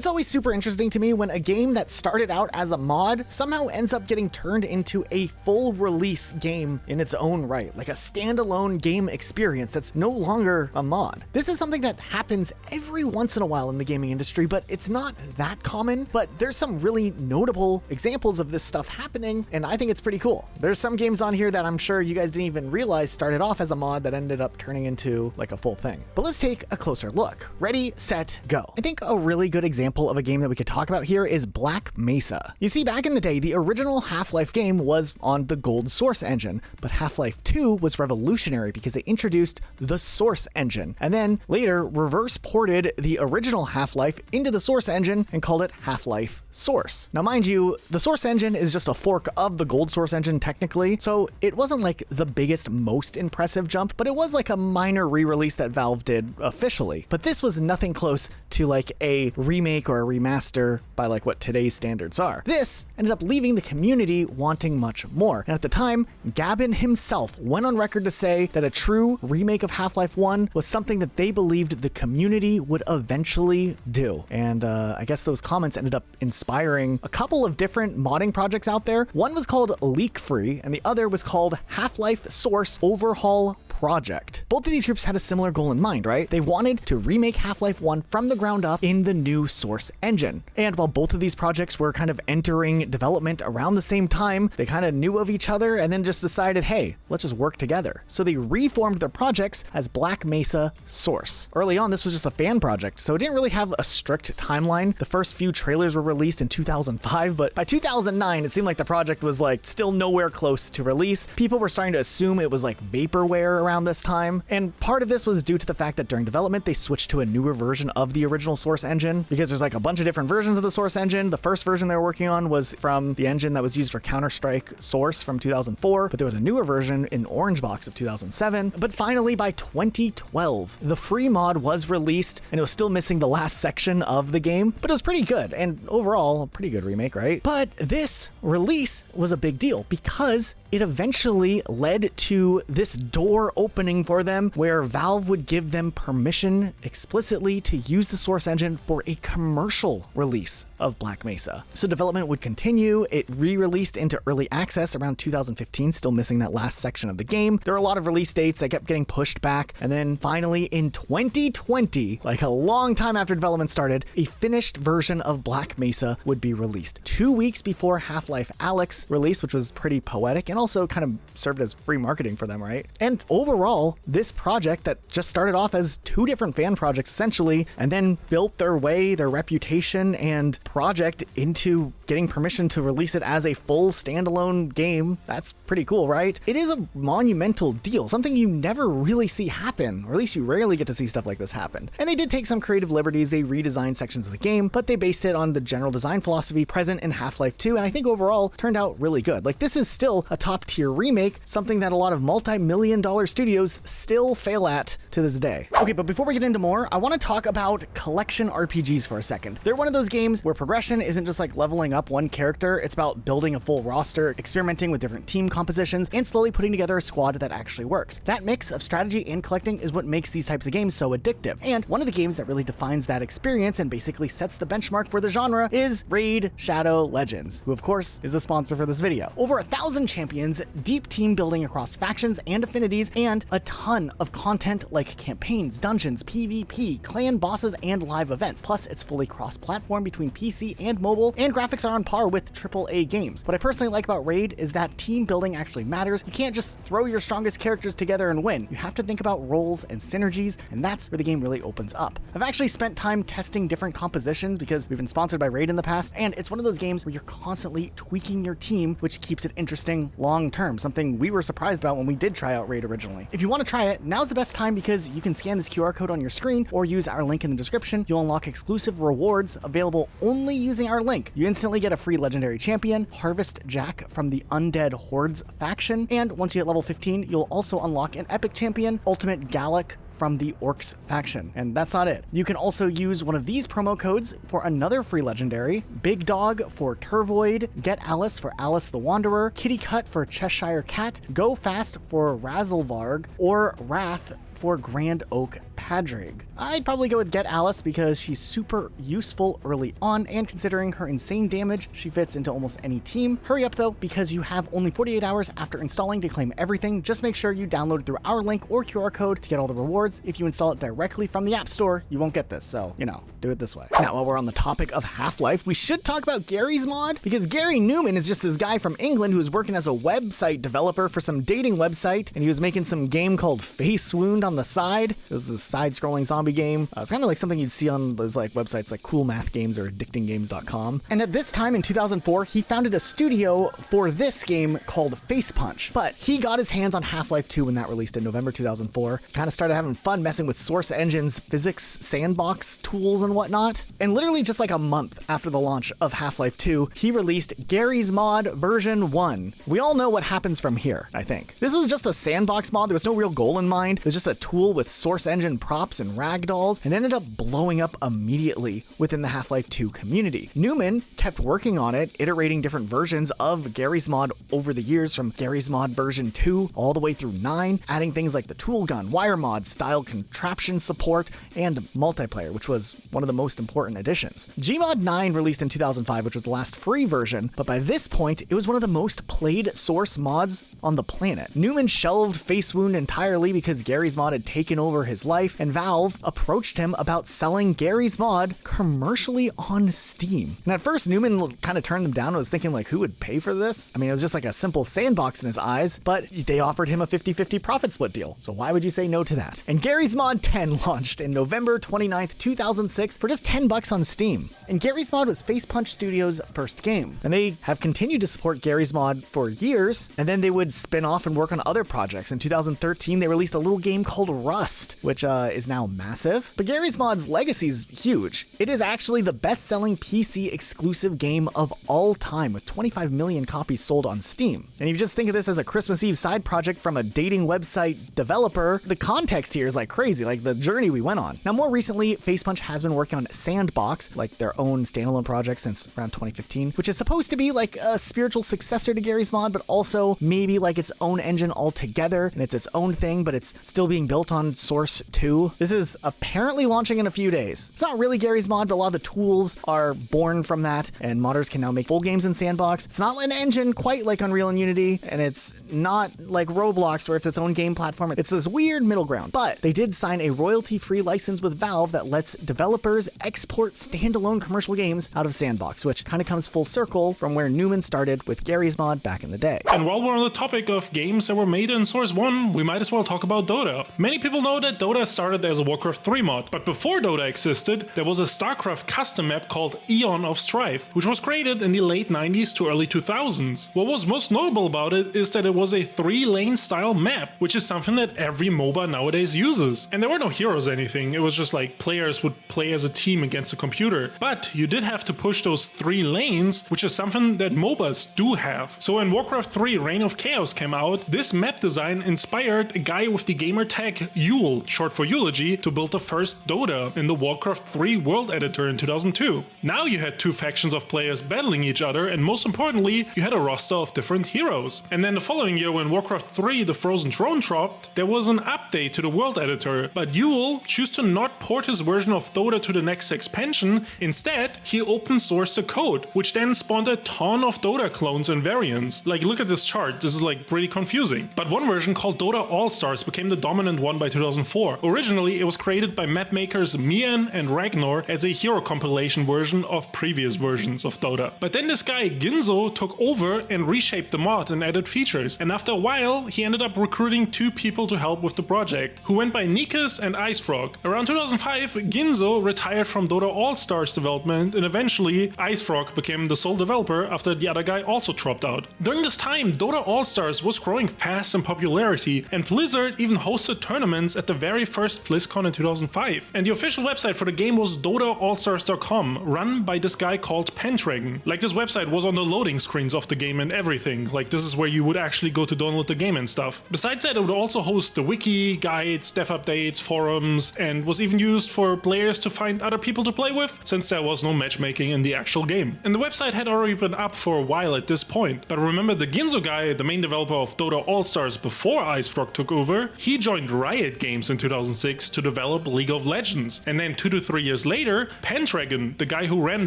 It's always super interesting to me when a game that started out as a mod somehow ends up getting turned into a full release game in its own right, like a standalone game experience that's no longer a mod. This is something that happens every once in a while in the gaming industry, but it's not that common. But there's some really notable examples of this stuff happening, and I think it's pretty cool. There's some games on here that I'm sure you guys didn't even realize started off as a mod that ended up turning into like a full thing. But let's take a closer look. Ready, set, go. I think a really good example of a game that we could talk about here is Black Mesa. You see, back in the day, the original Half-Life game was on the Gold Source engine, but Half-Life 2 was revolutionary because it introduced the Source engine, and then later reverse ported the original Half-Life into the Source engine and called it Half-Life Source. Now, mind you, the Source engine is just a fork of the Gold Source engine technically, so it wasn't like the biggest, most impressive jump, but it was like a minor re-release that Valve did officially. But this was nothing close to like a remake or a remaster by like what today's standards are. This ended up leaving the community wanting much more. And at the time, Gabin himself went on record to say that a true remake of Half-Life 1 was something that they believed the community would eventually do. And I guess those comments ended up inspiring a couple of different modding projects out there. One was called Leak Free, and the other was called Half-Life Source Overhaul Project. Both of these groups had a similar goal in mind, right? They wanted to remake Half-Life 1 from the ground up in the new Source engine. And while both of these projects were kind of entering development around the same time, they kind of knew of each other and then just decided, hey, let's just work together. So they reformed their projects as Black Mesa Source. Early on, this was just a fan project, so it didn't really have a strict timeline. The first few trailers were released in 2005, but by 2009, it seemed like the project was like still nowhere close to release. People were starting to assume it was like vaporware around this time, and part of this was due to the fact that during development they switched to a newer version of the original Source engine, because there's like a bunch of different versions of the Source engine. The first version they were working on was from the engine that was used for Counter-Strike Source from 2004, but there was a newer version in Orange Box of 2007. But finally, by 2012, the free mod was released, and it was still missing the last section of the game, but it was pretty good, and overall a pretty good remake, right? But this release was a big deal because it eventually led to this door opening for them where Valve would give them permission explicitly to use the Source engine for a commercial release of Black Mesa. So development would continue. It re-released into early access around 2015, still missing that last section of the game. There were a lot of release dates that kept getting pushed back, and then finally in 2020, like a long time after development started, a finished version of Black Mesa would be released 2 weeks before Half-Life Alyx release, which was pretty poetic and also kind of served as free marketing for them, right? And overall, this project that just started off as two different fan projects essentially, and then built their way, their reputation and project into getting permission to release it as a full standalone game. That's pretty cool, right? It is a monumental deal, something you never really see happen, or at least you rarely get to see stuff like this happen. And they did take some creative liberties. They redesigned sections of the game, but they based it on the general design philosophy present in Half-Life 2, and I think overall turned out really good. Like, this is still a top tier remake, something that a lot of multi-million-dollar studios still fail at to this day. Okay, but before we get into more, I want to talk about collection RPGs for a second. They're one of those games where progression isn't just like leveling up one character, it's about building a full roster, experimenting with different team compositions, and slowly putting together a squad that actually works. That mix of strategy and collecting is what makes these types of games so addictive. And one of the games that really defines that experience and basically sets the benchmark for the genre is Raid: Shadow Legends, who of course is the sponsor for this video. Over 1,000 champions, deep team building across factions and affinities, and a ton of content like campaigns, dungeons, PvP, clan bosses, and live events. Plus, it's fully cross-platform between PC and mobile, and graphics are on par with AAA games. What I personally like about Raid is that team building actually matters. You can't just throw your strongest characters together and win. You have to think about roles and synergies, and that's where the game really opens up. I've actually spent time testing different compositions because we've been sponsored by Raid in the past, and it's one of those games where you're constantly tweaking your team, which keeps it interesting long term, something we were surprised about when we did try out Raid originally. If you want to try it, now's the best time because you can scan this QR code on your screen or use our link in the description. You'll unlock exclusive rewards available only using our link. You instantly get a free legendary champion, Harvest Jack from the Undead Hordes faction, and once you hit level 15, you'll also unlock an epic champion, Ultimate Galek from the Orcs faction. And that's not it. You can also use one of these promo codes for another free legendary, BIGDAWG for Turvoid, GETALICE for Alice the Wanderer, KITTYCUT for Cheshire Cat, GOFAST for Razzlevarg, or Wrath for Grand Oak Padrig. I'd probably go with GETALICE because she's super useful early on, and considering her insane damage, she fits into almost any team. Hurry up though, because you have only 48 hours after installing to claim everything. Just make sure you download through our link or QR code to get all the rewards. If you install it directly from the App Store, you won't get this, so, do it this way. Now, while we're on the topic of Half-Life, we should talk about Garry's mod, because Garry Newman is just this guy from England who was working as a website developer for some dating website, and he was making some game called Face Wound on the side. It was a side-scrolling zombie game. It's kind of like something you'd see on those websites like Cool Math Games or addictinggames.com. And at this time in 2004, he founded a studio for this game called Face Punch. But he got his hands on Half-Life 2 when that released in November 2004. Kind of started having fun messing with Source Engine's physics sandbox tools and whatnot. And literally just like a month after the launch of Half-Life 2, he released Garry's Mod version 1. We all know what happens from here, I think. This was just a sandbox mod. There was no real goal in mind. It was just a tool with Source Engine props and ragdolls, and ended up blowing up immediately within the Half-Life 2 community. Newman kept working on it, iterating different versions of Garry's Mod over the years, from Garry's Mod version 2 all the way through 9, adding things like the tool gun, wire mod, style contraption support, and multiplayer, which was one of the most important additions. Gmod 9 released in 2005, which was the last free version, but by this point, it was one of the most played Source mods on the planet. Newman shelved Face Wound entirely because Garry's Mod had taken over his life, and Valve approached him about selling Garry's Mod commercially on Steam. And at first, Newman kind of turned them down and was thinking, who would pay for this? I mean, it was just like a simple sandbox in his eyes, but they offered him a 50-50 profit split deal. So why would you say no to that? And Garry's Mod 10 launched in November 29th, 2006 for just $10 on Steam. And Garry's Mod was Face Punch Studios' first game. And they have continued to support Garry's Mod for years, and then they would spin off and work on other projects. In 2013, they released a little game called Rust, which is now massive. But Garry's Mod's legacy is huge. It is actually the best-selling PC exclusive game of all time, with 25 million copies sold on Steam. And if you just think of this as a Christmas Eve side project from a dating website developer, the context here is crazy, the journey we went on. Now, more recently, Face Punch has been working on Sandbox, their own standalone project since around 2015, which is supposed to be a spiritual successor to Garry's Mod, but also maybe its own engine altogether, and it's its own thing, but it's still being built on Source 2. This is apparently launching in a few days. It's not really Garry's Mod, but a lot of the tools are born from that, and modders can now make full games in Sandbox. It's not an engine quite like Unreal and Unity, and it's not like Roblox where it's its own game platform. It's this weird middle ground, but they did sign a royalty-free license with Valve that lets developers export standalone commercial games out of Sandbox, which kind of comes full circle from where Newman started with Garry's Mod back in the day. And while we're on the topic of games that were made in Source 1, we might as well talk about Dota. Many people know that Dota started as a Warcraft 3 mod, but before Dota existed, there was a StarCraft custom map called Eon of Strife, which was created in the late 90s to early 2000s. What was most notable about it is that it was a 3-lane style map, which is something that every MOBA nowadays uses. And there were no heroes or anything, it was just players would play as a team against a computer. But you did have to push those 3 lanes, which is something that MOBAs do have. So when Warcraft 3 Reign of Chaos came out, this map design inspired a guy with the gamer tag Yule, short for Eulogy, to build the first Dota in the Warcraft 3 world editor in 2002. Now you had 2 factions of players battling each other, and most importantly, you had a roster of different heroes. And then the following year, when Warcraft 3 The Frozen Throne dropped, there was an update to the world editor, but Yule chose to not port his version of Dota to the next expansion. Instead, he open sourced the code, which then spawned a ton of Dota clones and variants. Look at this chart, this is pretty confusing. But one version called Dota All-Stars became the dominant one by 2004. Originally, it was created by map makers Mian and Ragnar as a hero compilation version of previous versions of Dota. But then this guy Ginzo took over and reshaped the mod and added features, and after a while, he ended up recruiting 2 people to help with the project, who went by Nikas and IceFrog. Around 2005, Ginzo retired from Dota All-Stars development, and eventually IceFrog became the sole developer after the other guy also dropped out. During this time, Dota All-Stars was growing fast in popularity, and Blizzard even hosted tournaments at the very first BlizzCon in 2005. And the official website for the game was DotaAllStars.com, run by this guy called Pendragon. This website was on the loading screens of the game and everything. This is where you would actually go to download the game and stuff. Besides that, it would also host the wiki, guides, dev updates, forums, and was even used for players to find other people to play with, since there was no matchmaking in the actual game. And the website had already been up for a while at this point, but remember the Ginzo guy, the main developer of Dota All-Stars before IceFrog took over, he joined Riot Games in 2006 2006 to develop League of Legends. And then 2 to 3 years later, Pendragon, the guy who ran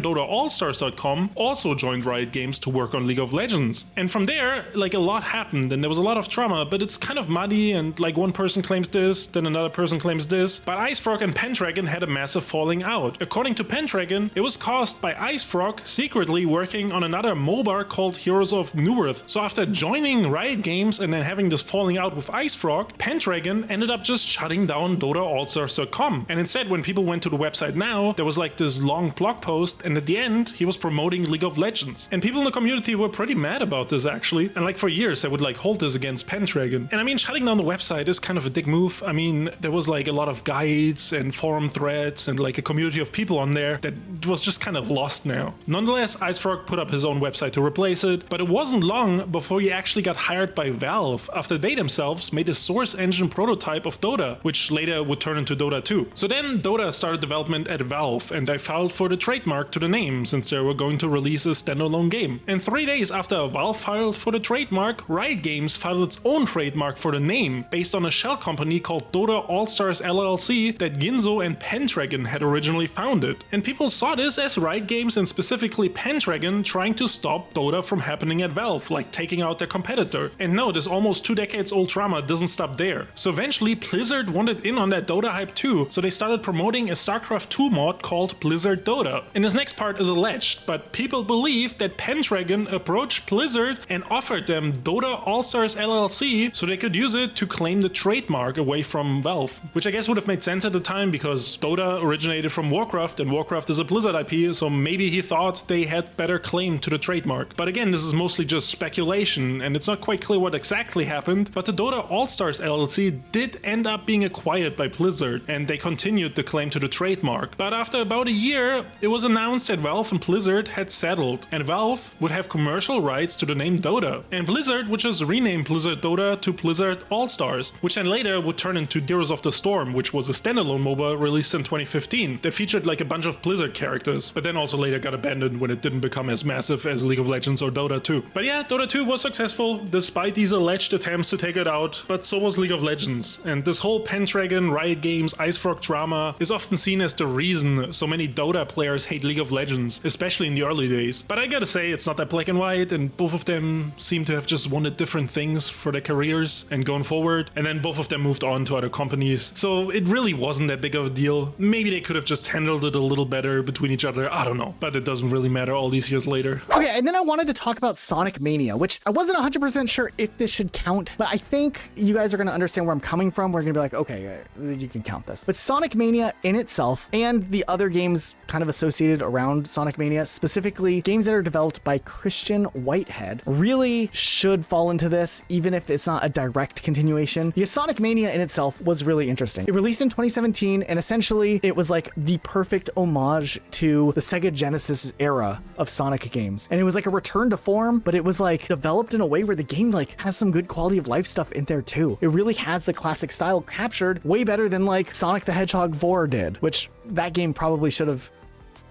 DotaAllStars.com, also joined Riot Games to work on League of Legends. And from there, like, a lot happened and there was a lot of drama, but it's kind of muddy and like one person claims this, then another person claims this. But IceFrog and Pendragon had a massive falling out. According to Pendragon, it was caused by IceFrog secretly working on another MOBA called Heroes of Newerth. So after joining Riot Games and then having this falling out with IceFrog, Pendragon ended up just shutting down DotaAllStars.com. And instead, when people went to the website now, there was like this long blog post, and at the end, he was promoting League of Legends. And people in the community were pretty mad about this actually. And like for years, I would like hold this against Pendragon. And I mean, shutting down the website is kind of a dick move. I mean, there was like a lot of guides and forum threads and like a community of people on there that was just kind of lost now. Nonetheless, IceFrog put up his own website to replace it, but it wasn't long before he actually got hired by Valve after they themselves made a Source Engine prototype of Dota, which later would turn into Dota 2. So then Dota started development at Valve, and they filed for the trademark to the name since they were going to release a standalone game. And 3 days after Valve filed for the trademark, Riot Games filed its own trademark for the name, based on a shell company called Dota All-Stars LLC that Ginzo and Pendragon had originally founded. And people saw this as Riot Games, and specifically Pendragon, trying to stop Dota from happening at Valve, like taking out their competitor. And no, this almost 2 decades old drama doesn't stop there. So eventually Blizzard wanted in on that Dota hype too, so they started promoting a StarCraft 2 mod called Blizzard Dota. And this next part is alleged, but people believe that Pendragon approached Blizzard and offered them Dota All-Stars LLC so they could use it to claim the trademark away from Valve, which I guess would have made sense at the time because Dota originated from Warcraft and Warcraft is a Blizzard IP, so maybe he thought they had better claim to the trademark. But again, this is mostly just speculation and it's not quite clear what exactly happened, but the Dota All-Stars LLC did end up being acquired by Blizzard and they continued the claim to the trademark. But after about a year, it was announced that Valve and Blizzard had settled and Valve would have commercial rights to the name Dota, and Blizzard would just rename Blizzard Dota to Blizzard All-Stars, which then later would turn into Heroes of the Storm, which was a standalone MOBA released in 2015 that featured like a bunch of Blizzard characters, but then also later got abandoned when it didn't become as massive as League of Legends or Dota 2. But yeah, Dota 2 was successful despite these alleged attempts to take it out, but so was League of Legends. And this whole Pendragon, Riot Games, IceFrog drama is often seen as the reason so many Dota players hate League of Legends, especially in the early days. But I gotta say, it's not that black and white, and both of them seem to have just wanted different things for their careers and going forward, and then both of them moved on to other companies. So it really wasn't that big of a deal. Maybe they could have just handled it a little better between each other, I don't know, but it doesn't really matter all these years later. Okay, and then I wanted to talk about Sonic Mania, which I wasn't 100% sure if this should count, but I think you guys are going to understand where I'm coming from. We're going to be like, okay, you can count this. But Sonic Mania in itself and the other games kind of associated around Sonic Mania, specifically games that are developed by Christian Whitehead, really should fall into this, even if it's not a direct continuation, because Sonic Mania in itself was really interesting. It released in 2017, and essentially it was like the perfect homage to the Sega Genesis era of Sonic games. And it was like a return to form, but it was like developed in a way where the game like has some good quality of life stuff in there too. It really has the classic style captured way better than like Sonic the Hedgehog 4 did, which that game probably should have,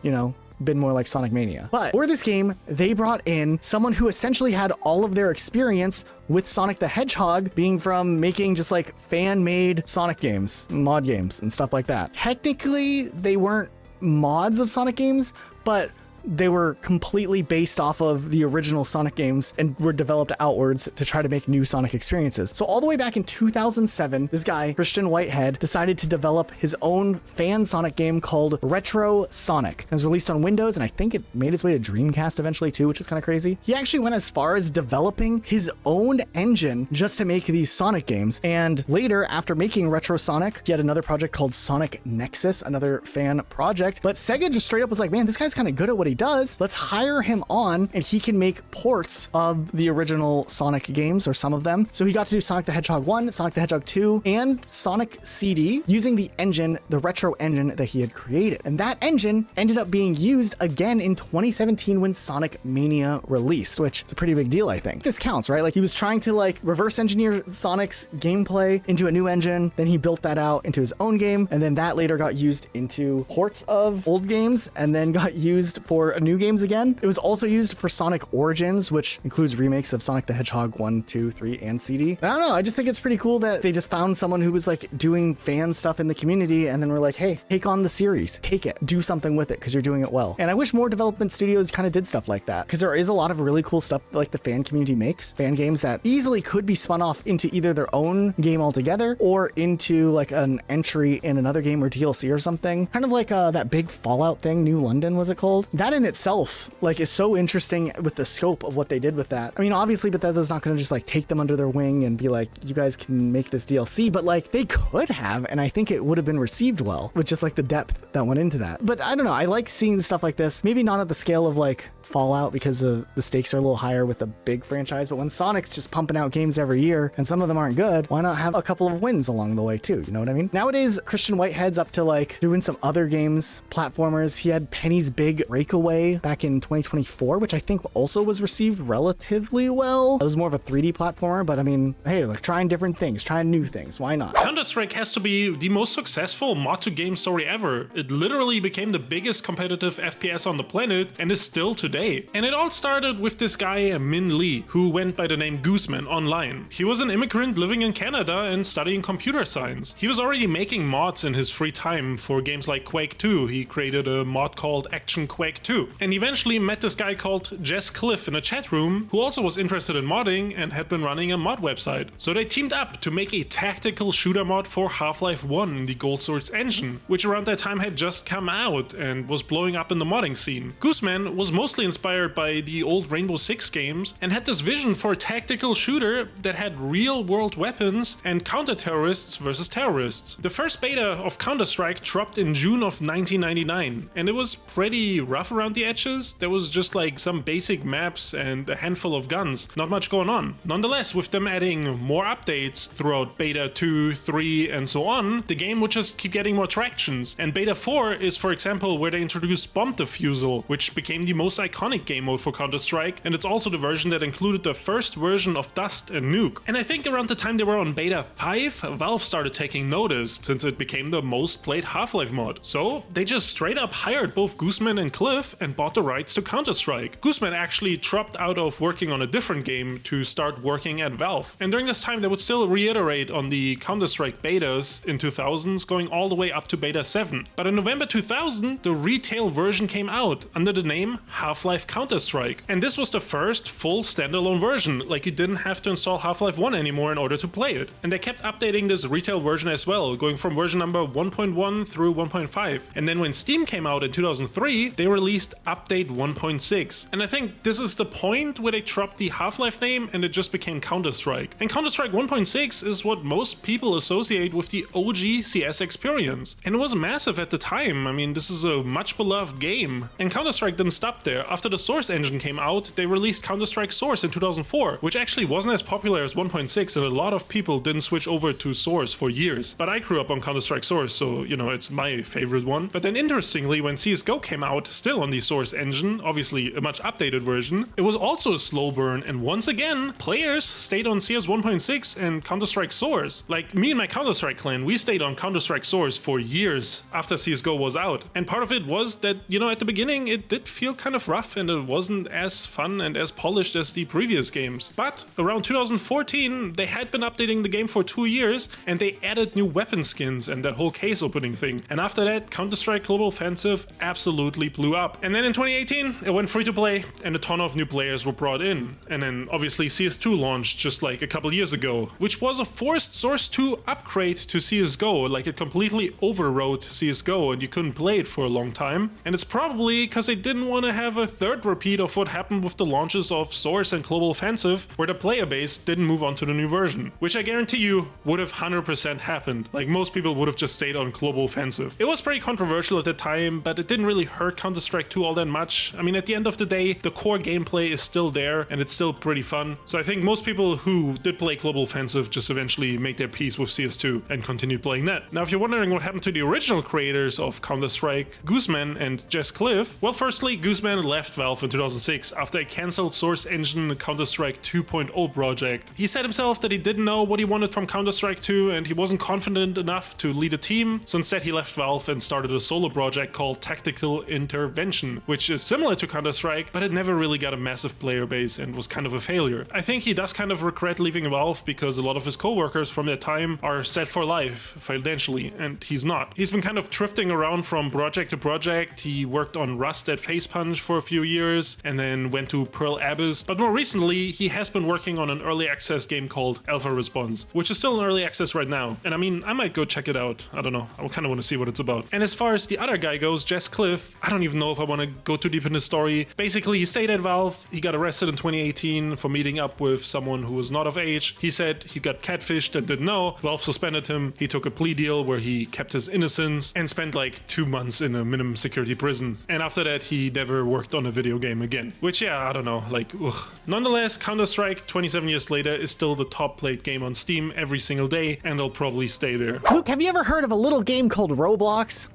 you know, been more like Sonic Mania. But for this game, they brought in someone who essentially had all of their experience with Sonic the Hedgehog being from making just like fan-made Sonic games, mod games, and stuff like that. Technically, they weren't mods of Sonic games, but they were completely based off of the original Sonic games and were developed outwards to try to make new Sonic experiences. So all the way back in 2007, this guy, Christian Whitehead, decided to develop his own fan Sonic game called Retro Sonic. It was released on Windows, and I think it made its way to Dreamcast eventually too, which is kind of crazy. He actually went as far as developing his own engine just to make these Sonic games. And later, after making Retro Sonic, he had another project called Sonic Nexus, another fan project. But Sega just straight up was like, man, this guy's kind of good at what he does. Let's hire him on and he can make ports of the original Sonic games, or some of them. So he got to do Sonic the Hedgehog 1, Sonic the Hedgehog 2, and Sonic CD using the engine, the retro engine that he had created. And that engine ended up being used again in 2017 when Sonic Mania released, which is a pretty big deal, I think. This counts, right? Like he was trying to like reverse engineer Sonic's gameplay into a new engine, then he built that out into his own game, and then that later got used into ports of old games, and then got used for for new games again. It was also used for Sonic Origins, which includes remakes of Sonic the Hedgehog 1, 2, 3, and CD. I don't know, I just think it's pretty cool that they just found someone who was like doing fan stuff in the community, and then we're like, hey, take on the series, take it, do something with it, because you're doing it well. And I wish more development studios kind of did stuff like that, because there is a lot of really cool stuff like the fan community makes, fan games that easily could be spun off into either their own game altogether or into like an entry in another game or DLC or something. Kind of like that big Fallout thing, New London was it called? That in itself like is so interesting with the scope of what they did with that. I mean, obviously Bethesda's not going to just like take them under their wing and be like, you guys can make this DLC, but like they could have, and I think it would have been received well with just like the depth that went into that. But I don't know, I like seeing stuff like this, maybe not at the scale of like Fallout because the stakes are a little higher with the big franchise, but when Sonic's just pumping out games every year and some of them aren't good, why not have a couple of wins along the way too, you know what I mean? Nowadays, Christian Whitehead's up to like doing some other games, platformers. He had Penny's Big Breakaway back in 2024, which I think also was received relatively well. It was more of a 3D platformer, but I mean, hey, like trying different things, trying new things, why not? Counter-Strike has to be the most successful mod-to-game story ever. It literally became the biggest competitive FPS on the planet and is still today. And it all started with this guy Min Lee, who went by the name Gooseman online. He was an immigrant living in Canada and studying computer science. He was already making mods in his free time for games like Quake 2. He created a mod called Action Quake 2 and eventually met this guy called Jess Cliff in a chat room who also was interested in modding and had been running a mod website. So they teamed up to make a tactical shooter mod for Half-Life 1 in the Gold Swords engine, which around that time had just come out and was blowing up in the modding scene. Gooseman was mostly inspired by the old Rainbow Six games and had this vision for a tactical shooter that had real-world weapons and counter-terrorists versus terrorists. The first beta of Counter-Strike dropped in June of 1999 and it was pretty rough around the edges. There was just like some basic maps and a handful of guns, not much going on. Nonetheless, with them adding more updates throughout beta 2, 3 and so on, the game would just keep getting more tractions. And beta 4 is, for example, where they introduced Bomb Defusal, which became the most iconic game mode for Counter-Strike, and it's also the version that included the first version of Dust and Nuke. And I think around the time they were on beta 5, Valve started taking notice since it became the most played Half-Life mod. So they just straight up hired both Gooseman and Cliff and bought the rights to Counter-Strike. Gooseman actually dropped out of working on a different game to start working at Valve. And during this time they would still reiterate on the Counter-Strike betas in 2000s, going all the way up to beta 7. But in November 2000, the retail version came out under the name Half-Life Counter-Strike. And this was the first full standalone version, like you didn't have to install Half-Life 1 anymore in order to play it. And they kept updating this retail version as well, going from version number 1.1 through 1.5. And then when Steam came out in 2003, they released update 1.6. And I think this is the point where they dropped the Half-Life name and it just became Counter-Strike. And Counter-Strike 1.6 is what most people associate with the OG CS experience. And it was massive at the time. I mean, this is a much beloved game. And Counter-Strike didn't stop there. After the Source engine came out, they released Counter-Strike Source in 2004, which actually wasn't as popular as 1.6 and a lot of people didn't switch over to Source for years. But I grew up on Counter-Strike Source, so you know, it's my favorite one. But then interestingly, when CSGO came out, still on the Source engine, obviously a much updated version, it was also a slow burn, and once again, players stayed on CS 1.6 and Counter-Strike Source. Like me and my Counter-Strike clan, we stayed on Counter-Strike Source for years after CSGO was out. And part of it was that, you know, at the beginning it did feel kind of rough and it wasn't as fun and as polished as the previous games. But around 2014, they had been updating the game for 2 years and they added new weapon skins and that whole case opening thing. And after that, Counter-Strike Global Offensive absolutely blew up. And then in 2018, it went free to play and a ton of new players were brought in. And then obviously CS2 launched just like a couple years ago, which was a forced Source 2 upgrade to CSGO. Like it completely overwrote CSGO and you couldn't play it for a long time. And it's probably because they didn't want to have a third repeat of what happened with the launches of Source and Global Offensive, where the player base didn't move on to the new version, which I guarantee you would have 100% happened. Like most people would have just stayed on Global Offensive. It was pretty controversial at the time, but it didn't really hurt Counter-Strike 2 all that much. I mean, at the end of the day, the core gameplay is still there and it's still pretty fun. So I think most people who did play Global Offensive just eventually made their peace with CS2 and continued playing that. Now, if you're wondering what happened to the original creators of Counter-Strike, Gooseman and Jess Cliff, well, firstly, Gooseman left Valve in 2006 after a cancelled Source Engine Counter-Strike 2.0 project. He said himself that he didn't know what he wanted from Counter-Strike 2 and he wasn't confident enough to lead a team, so instead he left Valve and started a solo project called Tactical Intervention, which is similar to Counter-Strike, but it never really got a massive player base and was kind of a failure. I think he does kind of regret leaving Valve because a lot of his co-workers from that time are set for life financially, and he's not. He's been kind of drifting around from project to project. He worked on Rust at Face Punch for a few years and then went to Pearl Abyss, but more recently he has been working on an early access game called Alpha Response, which is still in early access right now. And I mean, I might go check it out. I don't know. I kind of want to see what it's about. And as far as the other guy goes, Jess Cliff, I don't even know if I want to go too deep in his story. Basically, he stayed at Valve. He got arrested in 2018 for meeting up with someone who was not of age. He said he got catfished and didn't know. Valve suspended him. He took a plea deal where he kept his innocence and spent like 2 months in a minimum security prison. And after that, he never worked on a video game again. Which, yeah, I don't know. Like, ugh. Nonetheless, Counter-Strike 27 years later is still the top played game on Steam every single day, and it'll probably stay there. Luke, have you ever heard of a little game called Roblox?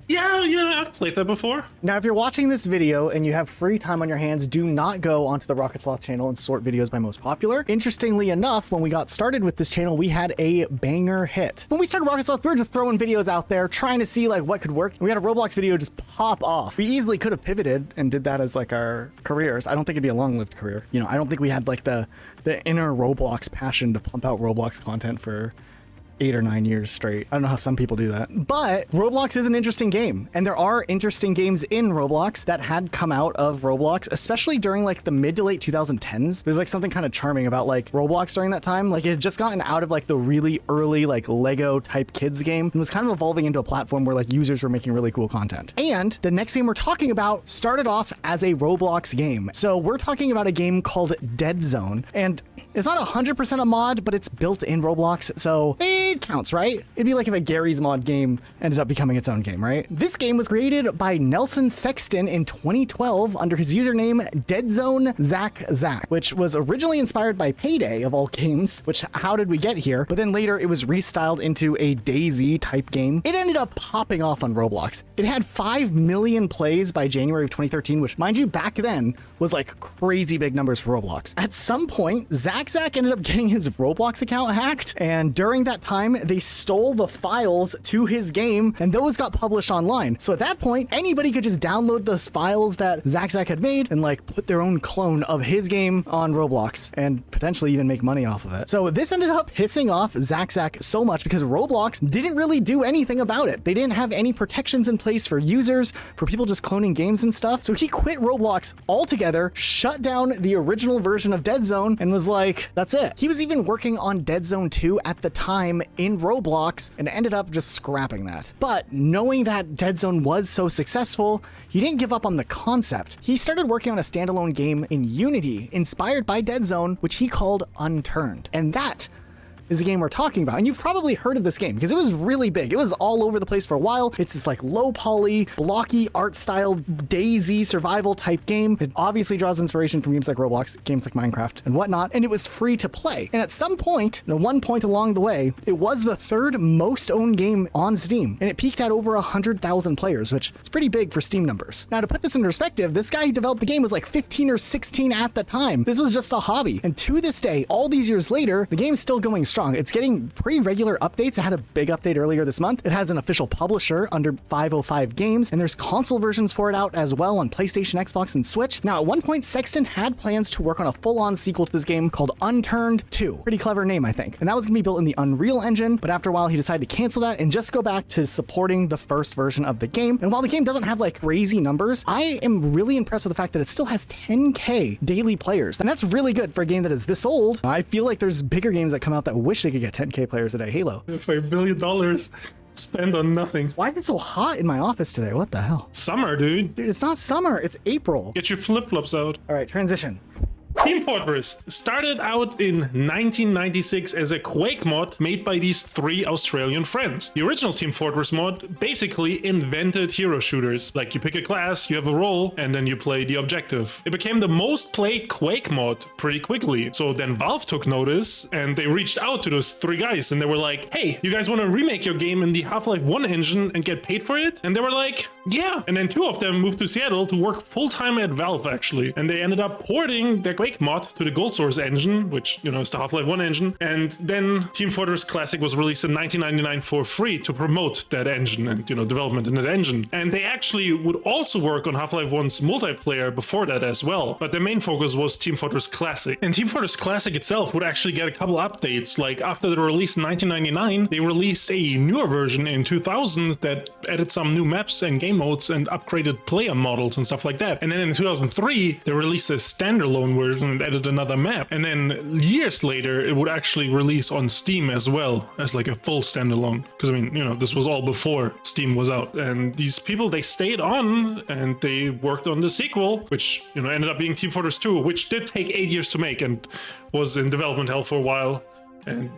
Yeah, I've played that before. Now, if you're watching this video and you have free time on your hands, do not go onto the Rocket Sloth channel and sort videos by most popular. Interestingly enough, when we got started with this channel, we had a banger hit. When we started Rocket Sloth, we were just throwing videos out there, trying to see like what could work. And we had a Roblox video just pop off. We easily could have pivoted and did that as like our careers. I don't think it'd be a long-lived career. You know, I don't think we had like the inner Roblox passion to pump out Roblox content for 8 or 9 years straight. I don't know how some people do that. But Roblox is an interesting game, and there are interesting games in Roblox that had come out of Roblox, especially during like the mid to late 2010s. There's like something kind of charming about like Roblox during that time. Like it had just gotten out of like the really early like Lego type kids game and was kind of evolving into a platform where like users were making really cool content. And the next game we're talking about started off as a Roblox game. So we're talking about a game called Dead Zone, and it's not 100% a mod, but it's built in Roblox, so it counts, right? It'd be like if a Garry's mod game ended up becoming its own game, right? This game was created by Nelson Sexton in 2012 under his username DeadZoneZack, which was originally inspired by Payday of all games, which how did we get here? But then later it was restyled into a DayZ type game. It ended up popping off on Roblox. It had 5 million plays by January of 2013, which mind you, back then was like crazy big numbers for Roblox. At some point, Zack ended up getting his Roblox account hacked, and during that time, they stole the files to his game, and those got published online. So at that point, anybody could just download those files that Zack had made and like put their own clone of his game on Roblox and potentially even make money off of it. So this ended up pissing off Zack so much because Roblox didn't really do anything about it. They didn't have any protections in place for users, for people just cloning games and stuff. So he quit Roblox altogether, shut down the original version of Dead Zone, and was like, that's it. He was even working on Dead Zone 2 at the time in Roblox and ended up just scrapping that. But knowing that Dead Zone was so successful, he didn't give up on the concept. He started working on a standalone game in Unity inspired by Dead Zone, which he called Unturned. And that is the game we're talking about. And you've probably heard of this game because it was really big. It was all over the place for a while. It's this like low poly, blocky art style DayZ survival type game. It obviously draws inspiration from games like Roblox, games like Minecraft and whatnot, and it was free to play. And at some point, at one point along the way, it was the third most owned game on Steam, and it peaked at over 100,000 players, which is pretty big for Steam numbers. Now, to put this in perspective, this guy who developed the game was like 15 or 16 at the time. This was just a hobby. And to this day, all these years later, the game's still going strong. It's getting pretty regular updates. It had a big update earlier this month. It has an official publisher under 505 Games, and there's console versions for it out as well on PlayStation, Xbox, and Switch. Now, at one point, Sexton had plans to work on a full-on sequel to this game called Unturned 2. Pretty clever name, I think. And that was going to be built in the Unreal Engine, but after a while, he decided to cancel that and just go back to supporting the first version of the game. And while the game doesn't have like crazy numbers, I am really impressed with the fact that it still has 10K daily players. And that's really good for a game that is this old. I feel like there's bigger games that come out that wish they could get 10K players a day. Halo. For $1 billion spent on nothing. Why is it so hot in my office today? What the hell? Summer, dude. Dude, it's not summer. It's April. Get your flip-flops out. All right, transition. Team Fortress started out in 1996 as a Quake mod made by these three Australian friends. The original Team Fortress mod basically invented hero shooters. Like you pick a class, you have a role, and then you play the objective. It became the most played Quake mod pretty quickly. So then Valve took notice and they reached out to those three guys and they were like, hey, you guys want to remake your game in the Half-Life 1 engine and get paid for it? And they were like, yeah. And then two of them moved to Seattle to work full-time at Valve actually. And they ended up porting their Quake mod to the Gold Source engine, which, you know, is the Half-Life 1 engine. And then Team Fortress Classic was released in 1999 for free to promote that engine and, you know, development in that engine. And they actually would also work on Half-Life 1's multiplayer before that as well. But their main focus was Team Fortress Classic. And Team Fortress Classic itself would actually get a couple updates. Like after the release in 1999, they released a newer version in 2000 that added some new maps and game modes and upgraded player models and stuff like that. And then in 2003, they released a standalone version and added another map. And then years later, it would actually release on Steam as well as like a full standalone. Because I mean, you know, this was all before Steam was out. And these people, they stayed on and they worked on the sequel, which, you know, ended up being Team Fortress 2, which did take 8 years to make and was in development hell for a while. And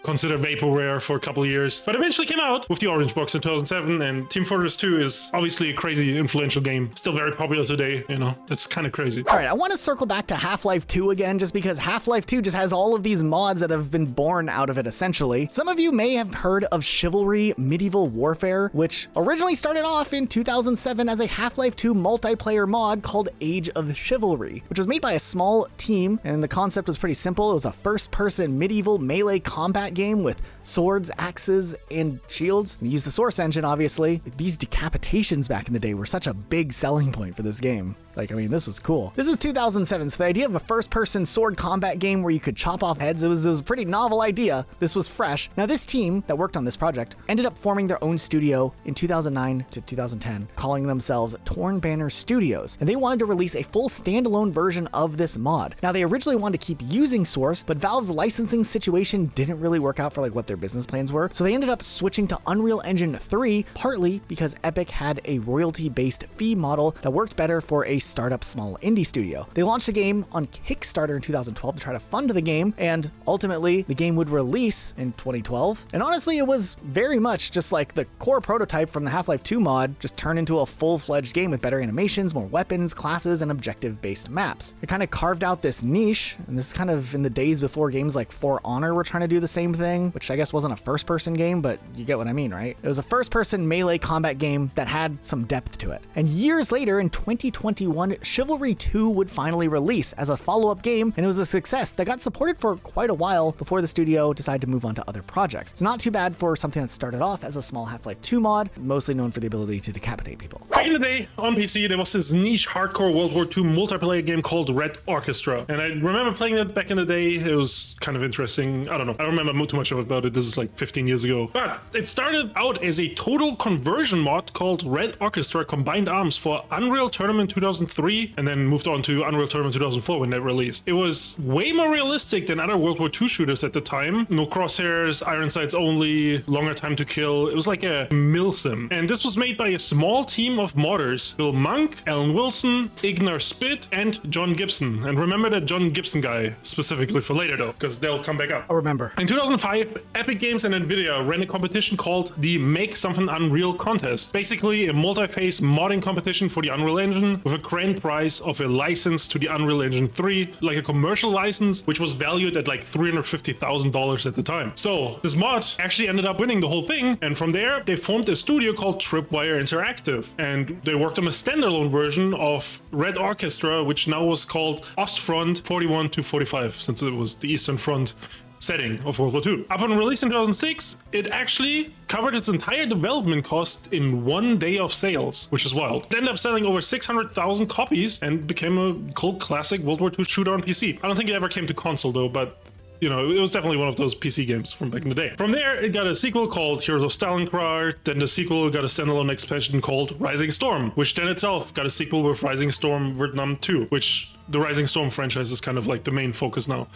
considered vaporware for a couple of years, but eventually came out with the Orange Box in 2007, and Team Fortress 2 is obviously a crazy influential game. Still very popular today, you know, that's kind of crazy. All right, I want to circle back to Half-Life 2 again, just because Half-Life 2 just has all of these mods that have been born out of it, essentially. Some of you may have heard of Chivalry Medieval Warfare, which originally started off in 2007 as a Half-Life 2 multiplayer mod called Age of Chivalry, which was made by a small team, and the concept was pretty simple. It was a first-person medieval melee combat game with swords, axes, and shields. We used the Source engine, obviously. These decapitations back in the day were such a big selling point for this game. Like, I mean, this is cool. This is 2007, so the idea of a first-person sword combat game where you could chop off heads, it was a pretty novel idea. This was fresh. Now, this team that worked on this project ended up forming their own studio in 2009 to 2010, calling themselves Torn Banner Studios, and they wanted to release a full standalone version of this mod. Now, they originally wanted to keep using Source, but Valve's licensing situation didn't really work out for like what their business plans were, so they ended up switching to Unreal Engine 3, partly because Epic had a royalty-based fee model that worked better for a startup small indie studio. They launched the game on Kickstarter in 2012 to try to fund the game, and ultimately the game would release in 2012. And honestly, it was very much just like the core prototype from the Half-Life 2 mod, just turned into a full-fledged game with better animations, more weapons, classes, and objective-based maps. It kind of carved out this niche, and this is kind of in the days before games like For Honor were trying to do the same thing, which I guess wasn't a first-person game, but you get what I mean, right? It was a first-person melee combat game that had some depth to it. And years later, in 2021, Chivalry 2 would finally release as a follow-up game, and it was a success that got supported for quite a while before the studio decided to move on to other projects. It's not too bad for something that started off as a small Half-Life 2 mod, mostly known for the ability to decapitate people. Back in the day, on PC, there was this niche hardcore World War II multiplayer game called Red Orchestra, and I remember playing it back in the day. It was kind of interesting. I don't know. I don't remember too much about it. This is like 15 years ago. But it started out as a total conversion mod called Red Orchestra Combined Arms for Unreal Tournament 2003, and then moved on to Unreal Tournament 2004 when that released. It was way more realistic than other World War II shooters at the time. No crosshairs, iron sights only, longer time to kill. It was like a milsim. And this was made by a small team of modders: Bill Monk, Alan Wilson, Ignar Spit, and John Gibson. And remember that John Gibson guy specifically for later though, because they'll come back up. I remember. In 2005, Epic Games and Nvidia ran a competition called the Make Something Unreal contest. Basically a multi-phase modding competition for the Unreal Engine with a grand prize of a license to the Unreal Engine 3, like a commercial license, which was valued at like $350,000 at the time. So this mod actually ended up winning the whole thing, and from there they formed a studio called Tripwire Interactive, and they worked on a standalone version of Red Orchestra, which now was called Ostfront 41 to 45, since it was the Eastern Front setting of World War II. Upon release in 2006, it actually covered its entire development cost in 1 day of sales, which is wild. It ended up selling over 600,000 copies and became a cult classic World War II shooter on PC. I don't think it ever came to console though, but you know, it was definitely one of those PC games from back in the day. From there, it got a sequel called Heroes of Stalingrad, then the sequel got a standalone expansion called Rising Storm, which then itself got a sequel with Rising Storm Vietnam 2, which the Rising Storm franchise is kind of like the main focus now.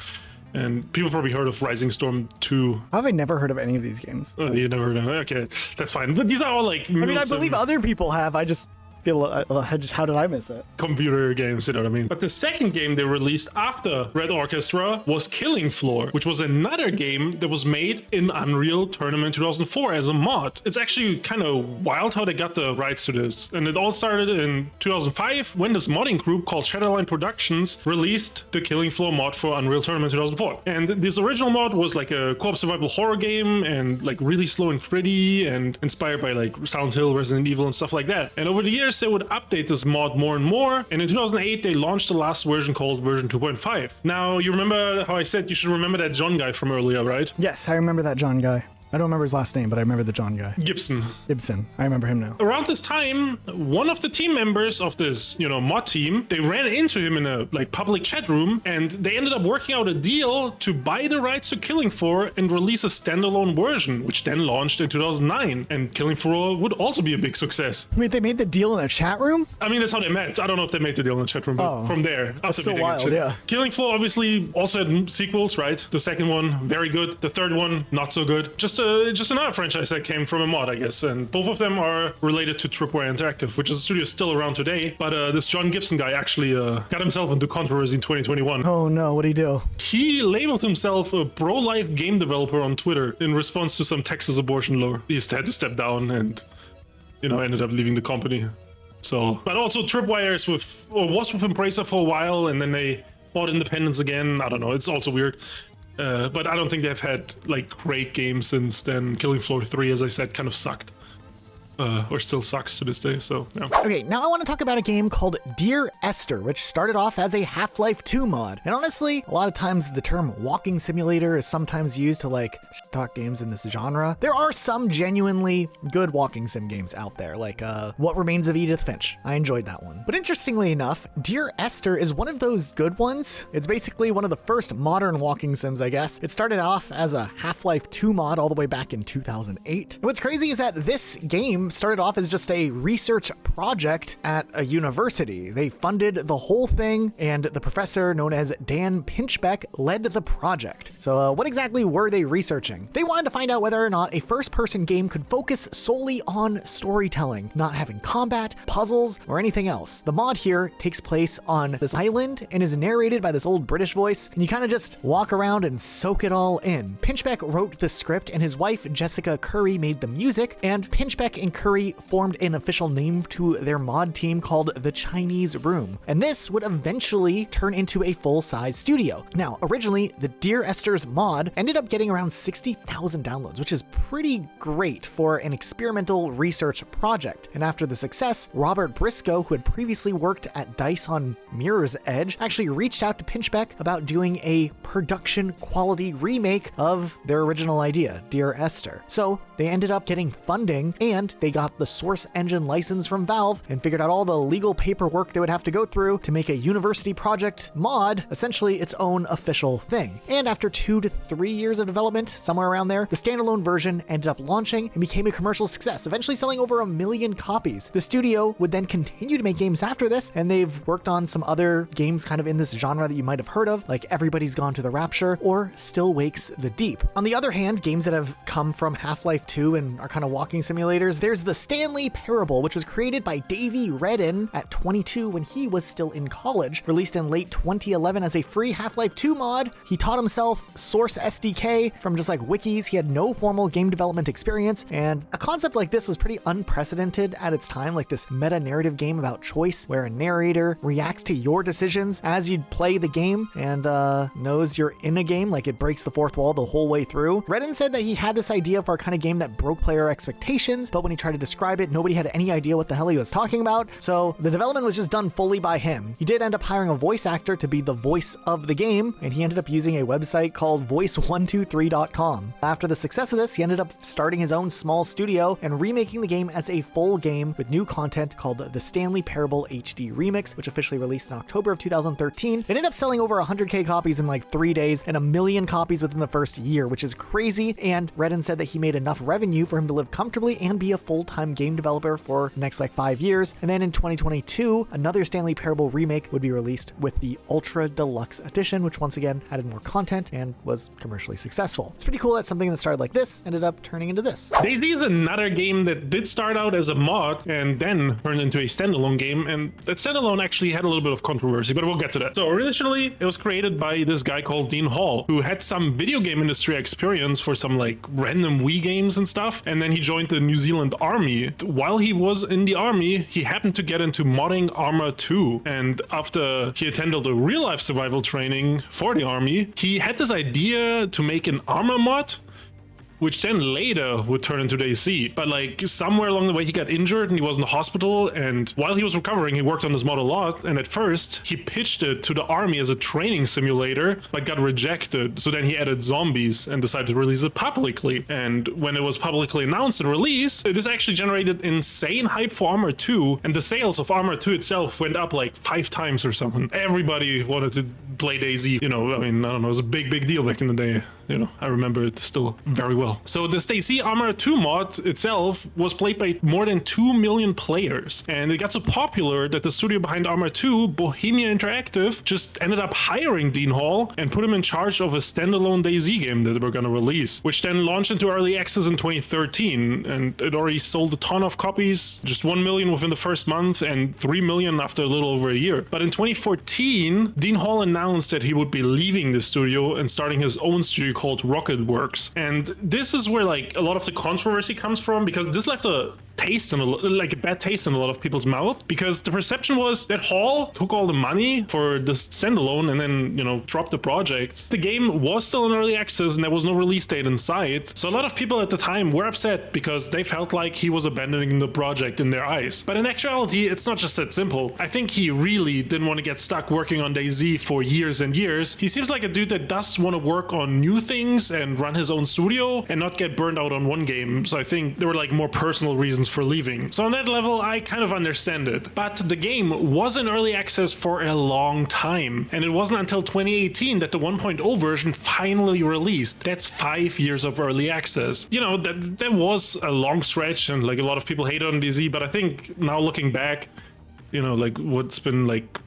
And people probably heard of Rising Storm 2. How have I never heard of any of these games? You never heard of it? Okay, that's fine. But these are all like... I mean, I believe other people have. I just How did I miss it? Computer games, you know what I mean? But the second game they released after Red Orchestra was Killing Floor, which was another game that was made in Unreal Tournament 2004 as a mod. It's actually kind of wild how they got the rights to this. And it all started in 2005 when this modding group called Shadowline Productions released the Killing Floor mod for Unreal Tournament 2004. And this original mod was like a co-op survival horror game and like really slow and gritty and inspired by like Silent Hill, Resident Evil and stuff like that. And over the years they would update this mod more and more. And in 2008 they launched the last version called version 2.5. Now you remember how I said you should remember that John guy from earlier, right? Yes, I remember that John guy. I don't remember his last name, but I remember the John guy. Gibson. I remember him now. Around this time, one of the team members of this, mod team, they ran into him in a public chat room, and they ended up working out a deal to buy the rights to Killing Floor and release a standalone version, which then launched in 2009. And Killing Floor would also be a big success. Wait, they made the deal in a chat room? I mean, that's how they met. I don't know if they made the deal in the chat room, but from there, that's still wild, yeah. Killing Floor obviously also had sequels, right? The second one, very good. The third one, not so good. Just another franchise that came from a mod, I guess, and both of them are related to Tripwire Interactive, which is a studio still around today, but this John Gibson guy actually got himself into controversy in 2021. Oh no, what'd he do? He labeled himself a pro-life game developer on Twitter in response to some Texas abortion law. He just had to step down and, ended up leaving the company. So, but also Tripwire was with Embracer for a while, and then they bought Independence again. I don't know, it's also weird. But I don't think they've had great games since then. Killing Floor 3, as I said, kind of sucked. Or still sucks to this day, so yeah. Okay, now I want to talk about a game called Dear Esther, which started off as a Half-Life 2 mod. And honestly, a lot of times the term walking simulator is sometimes used to talk games in this genre. There are some genuinely good walking sim games out there, like What Remains of Edith Finch. I enjoyed that one. But interestingly enough, Dear Esther is one of those good ones. It's basically one of the first modern walking sims, I guess. It started off as a Half-Life 2 mod all the way back in 2008. And what's crazy is that this game started off as just a research project at a university. They funded the whole thing, and the professor known as Dan Pinchbeck led the project. So what exactly were they researching? They wanted to find out whether or not a first-person game could focus solely on storytelling, not having combat, puzzles, or anything else. The mod here takes place on this island and is narrated by this old British voice, and you kind of just walk around and soak it all in. Pinchbeck wrote the script, and his wife Jessica Curry made the music, and Pinchbeck and Curry formed an official name to their mod team called the Chinese Room. And this would eventually turn into a full-size studio. Now, originally, the Dear Esther's mod ended up getting around 60,000 downloads, which is pretty great for an experimental research project. And after the success, Robert Briscoe, who had previously worked at DICE on Mirror's Edge, actually reached out to Pinchbeck about doing a production quality remake of their original idea, Dear Esther. So they ended up getting funding, and they got the Source Engine license from Valve and figured out all the legal paperwork they would have to go through to make a university project mod essentially its own official thing. And after 2 to 3 years of development, somewhere around there, the standalone version ended up launching and became a commercial success, eventually selling over 1 million copies. The studio would then continue to make games after this, and they've worked on some other games kind of in this genre that you might have heard of, like Everybody's Gone to the Rapture or Still Wakes the Deep. On the other hand, games that have come from Half-Life 2 and are kind of walking simulators, there's the Stanley Parable, which was created by Davey Redden at 22 when he was still in college, released in late 2011 as a free Half-Life 2 mod. He taught himself Source SDK from just wikis. He had no formal game development experience, and a concept like this was pretty unprecedented at its time, like this meta-narrative game about choice where a narrator reacts to your decisions as you play the game and knows you're in a game, like it breaks the fourth wall the whole way through. Redden said that he had this idea for a kind of game that broke player expectations, but when he tried to describe it, nobody had any idea what the hell he was talking about, so the development was just done fully by him. He did end up hiring a voice actor to be the voice of the game, and he ended up using a website called voice123.com. After the success of this, he ended up starting his own small studio and remaking the game as a full game with new content called the Stanley Parable HD Remix, which officially released in October of 2013. It ended up selling over 100k copies in 3 days and 1 million copies within the first year, which is crazy, and Redden said that he made enough revenue for him to live comfortably and be a full-time game developer for the next like 5 years. And then in 2022, another Stanley Parable remake would be released with the Ultra Deluxe Edition, which once again added more content and was commercially successful. It's pretty cool that something that started like this ended up turning into this. DayZ is another game that did start out as a mod and then turned into a standalone game, and that standalone actually had a little bit of controversy, but we'll get to that. So originally, it was created by this guy called Dean Hall, who had some video game industry experience for some like random Wii games and stuff, and then he joined the New Zealand Army. While he was in the army, he happened to get into modding Arma 2, and after he attended a real-life survival training for the army, he had this idea to make an Arma mod, which then later would turn into DayZ. But like somewhere along the way he got injured and he was in the hospital, and while he was recovering he worked on this mod a lot, and at first he pitched it to the army as a training simulator but got rejected. So then he added zombies and decided to release it publicly, and when it was publicly announced and released, this actually generated insane hype for Arma 2, and the sales of Arma 2 itself went up like 5 times or something. Everybody wanted to play DayZ, you know. I mean, I don't know, it was a big deal back in the day, you know. I remember it still very well. So this DayZ Arma 2 mod itself was played by more than 2 million players, and it got so popular that the studio behind Arma 2, Bohemia Interactive, just ended up hiring Dean Hall and put him in charge of a standalone DayZ game that they were going to release, which then launched into early access in 2013, and it already sold a ton of copies, just 1 million within the first month and 3 million after a little over a year. But in 2014, Dean Hall announced that he would be leaving the studio and starting his own studio called Rocketworks, and this is where like a lot of the controversy comes from, because this left a taste in a bad taste in a lot of people's mouth, because the perception was that Hall took all the money for this standalone and then, you know, dropped the project. The game was still in early access and there was no release date in sight, so a lot of people at the time were upset because they felt like he was abandoning the project in their eyes. But in actuality, it's not just that simple. I think he really didn't want to get stuck working on DayZ for years and years. He seems like a dude that does want to work on new things and run his own studio and not get burned out on one game, so I think there were like more personal reasons for leaving. So on that level, I kind of understand it. But the game was in early access for a long time, and it wasn't until 2018 that the 1.0 version finally released. That's 5 years of early access. You know, that was a long stretch, and like a lot of people hate on DayZ, but I think now looking back, you know, like what's been like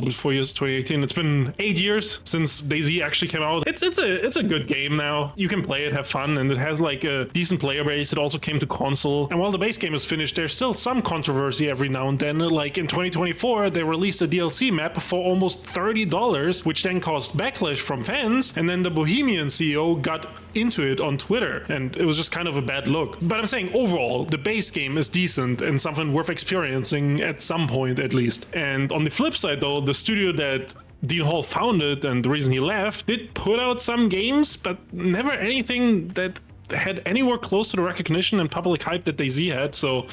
4 years, 2018. It's been 8 years since DayZ actually came out. It's a good game now. You can play it, have fun, and it has like a decent player base. It also came to console. And while the base game is finished, there's still some controversy every now and then. Like in 2024, they released a DLC map for almost $30, which then caused backlash from fans. And then the Bohemian CEO got into it on Twitter, and it was just kind of a bad look. But I'm saying overall, the base game is decent and something worth experiencing at some point at least. And on the flip side though, the studio that Dean Hall founded and the reason he left did put out some games, but never anything that had anywhere close to the recognition and public hype that DayZ had. So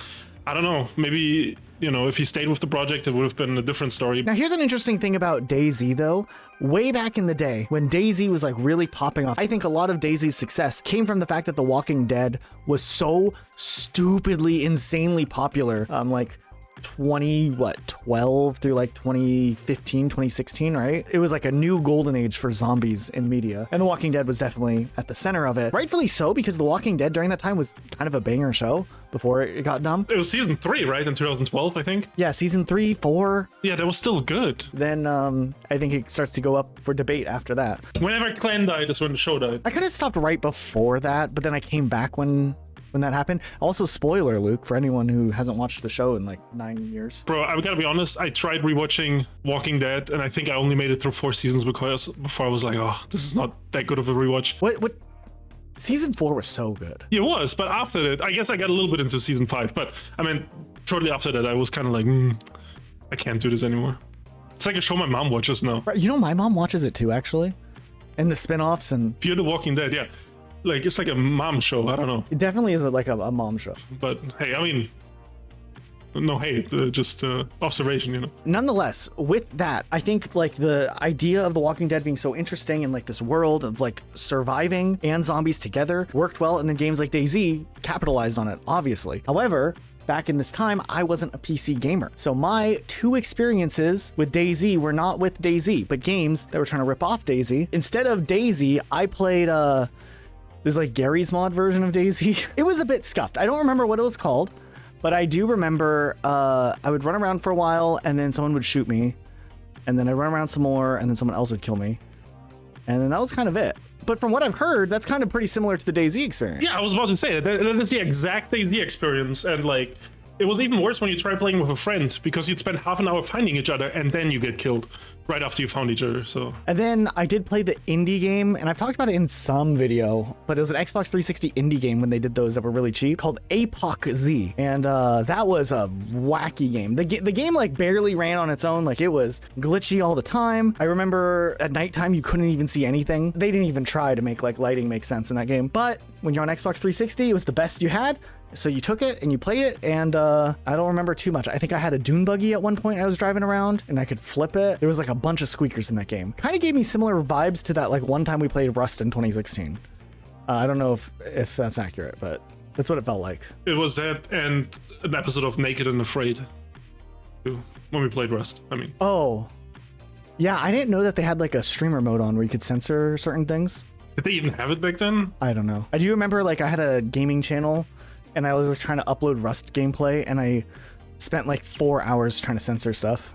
I don't know, maybe, you know, if he stayed with the project, it would have been a different story. Now here's an interesting thing about DayZ though. Way back in the day when DayZ was like really popping off, I think a lot of DayZ's success came from the fact that The Walking Dead was so stupidly, insanely popular. Like 12 through like 2015, 2016, right? It was like a new golden age for zombies in media. And The Walking Dead was definitely at the center of it. Rightfully so, because The Walking Dead during that time was kind of a banger show before it got dumb. It was season 3, right? In 2012, I think. Yeah, season 3, 4. Yeah, that was still good. Then I think it starts to go up for debate after that. Whenever Clan died is when the show died. I kind of stopped right before that, but then I came back when that happened. Also, spoiler, Luke, for anyone who hasn't watched the show in like 9 years. Bro, I gotta be honest, I tried rewatching Walking Dead, and I think I only made it through 4 seasons because before I was like, oh, this is not that good of a rewatch. What? Season 4 was so good. It was, but after that, I guess I got a little bit into season 5, but I mean, shortly after that, I was kind of like, I can't do this anymore. It's like a show my mom watches now. You know, my mom watches it too, actually. And the spin-offs and... Fear the Walking Dead, yeah. Like, it's like a mom show, I don't know. It definitely is like a mom show. But hey, I mean, no hate, just observation, you know. Nonetheless, with that, I think like the idea of The Walking Dead being so interesting and like this world of like surviving and zombies together worked well, and then games like DayZ capitalized on it, obviously. However, back in this time, I wasn't a PC gamer. So my 2 experiences with DayZ were not with DayZ, but games that were trying to rip off DayZ. Instead of DayZ, I played This like Garry's mod version of DayZ. It was a bit scuffed. I don't remember what it was called, but I do remember I would run around for a while and then someone would shoot me. And then I'd run around some more and then someone else would kill me. And then that was kind of it. But from what I've heard, that's kind of pretty similar to the DayZ experience. Yeah, I was about to say that is the exact DayZ experience. And like, it was even worse when you try playing with a friend because you'd spend half an hour finding each other and then you get killed right after you found each other. So, and then I did play the indie game, and I've talked about it in some video, but it was an Xbox 360 indie game when they did those that were really cheap called Apoc Z, and that was a wacky game. The game like barely ran on its own, like it was glitchy all the time. I remember at nighttime you couldn't even see anything. They didn't even try to make like lighting make sense in that game. But when you're on Xbox 360, it was the best you had. So you took it and you played it, and I don't remember too much. I think I had a dune buggy at one point I was driving around, and I could flip it. There was like a bunch of squeakers in that game. Kind of gave me similar vibes to that like one time we played Rust in 2016. I don't know if that's accurate, but that's what it felt like. It was that and an episode of Naked and Afraid when we played Rust, I mean. Oh. Yeah, I didn't know that they had like a streamer mode on where you could censor certain things. Did they even have it back then? I don't know. I do remember like I had a gaming channel and I was just trying to upload Rust gameplay, and I spent like 4 hours trying to censor stuff.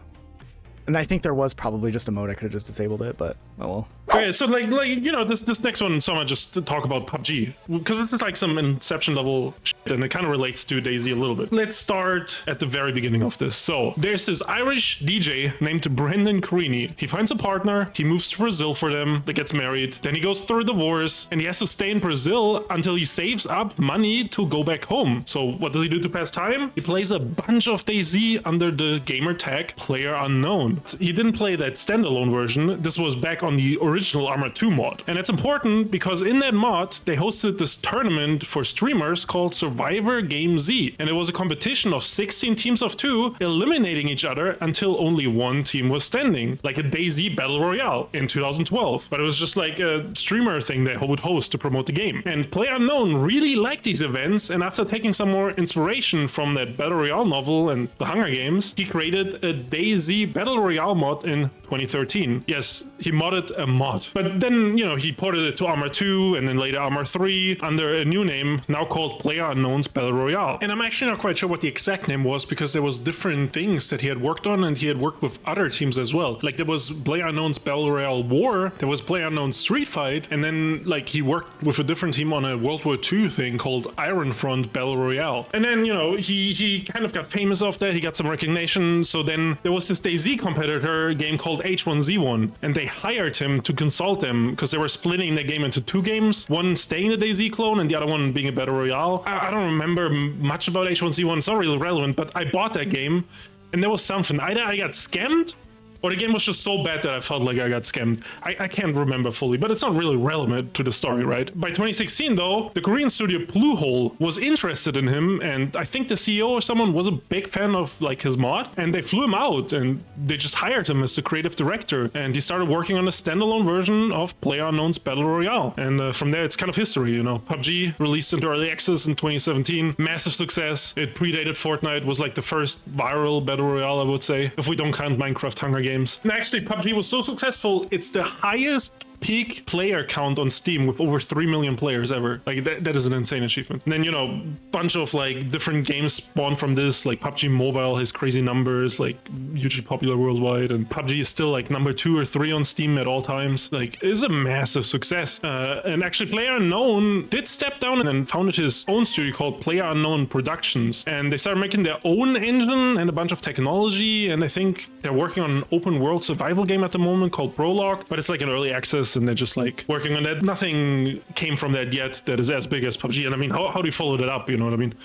And I think there was probably just a mode I could have just disabled it, but oh well. Okay, so like you know, this next one, someone just to talk about PUBG, because this is like some Inception level shit, and it kind of relates to DayZ a little bit. Let's start at the very beginning of this. So there's this Irish DJ named Brendan Carini. He finds a partner, he moves to Brazil for them, they gets married, then he goes through a divorce, and he has to stay in Brazil until he saves up money to go back home. So what does he do to pass time? He plays a bunch of DayZ under the gamer tag Player Unknown. He didn't play that standalone version. This was back on the original Arma 2 mod. And it's important because in that mod, they hosted this tournament for streamers called Survivor Game Z. And it was a competition of 16 teams of 2 eliminating each other until only one team was standing, like a DayZ Battle Royale in 2012. But it was just like a streamer thing they would host to promote the game. And PlayerUnknown really liked these events, and after taking some more inspiration from that Battle Royale novel and the Hunger Games, he created a DayZ Battle Royale mod in 2013. Yes, he modded a mod. But then, you know, he ported it to Arma 2 and then later Arma 3 under a new name, now called PlayerUnknown's Battle Royale. And I'm actually not quite sure what the exact name was because there was different things that he had worked on, and he had worked with other teams as well. Like there was PlayerUnknown's Battle Royale War, there was PlayerUnknown's Street Fight, and then like he worked with a different team on a World War II thing called Iron Front Battle Royale. And then, you know, he kind of got famous off that, he got some recognition. So then there was this DayZ competitor game called H1Z1, and they hired him to consult them because they were splitting the game into 2 games, one staying the DayZ clone and the other one being a Battle Royale. I don't remember much about H1Z1, it's not really relevant, but I bought that game and there was something. Either I got scammed or the game was just so bad that I felt like I got scammed. I can't remember fully, but it's not really relevant to the story, right? By 2016, though, the Korean studio Bluehole was interested in him, and I think the CEO or someone was a big fan of like his mod, and they flew him out, and they just hired him as the creative director, and he started working on a standalone version of PlayerUnknown's Battle Royale. And from there, it's kind of history, you know. PUBG released into early access in 2017, massive success. It predated Fortnite, was like the first viral Battle Royale, I would say, if we don't count Minecraft Hunger Games. And actually, PUBG was so successful, it's the highest peak player count on Steam with over 3 million players ever. Like that is an insane achievement. And then, you know, bunch of like different games spawned from this, like PUBG Mobile has crazy numbers, like hugely popular worldwide, and PUBG is still like number 2 or 3 on Steam at all times. Like it's a massive success. And actually PlayerUnknown did step down and then founded his own studio called PlayerUnknown Productions, and they started making their own engine and a bunch of technology, and I think they're working on an open world survival game at the moment called Prologue, but it's like an early access and they're just like working on that. Nothing came from that yet that is as big as PUBG. And I mean, how do you follow that up? You know what I mean?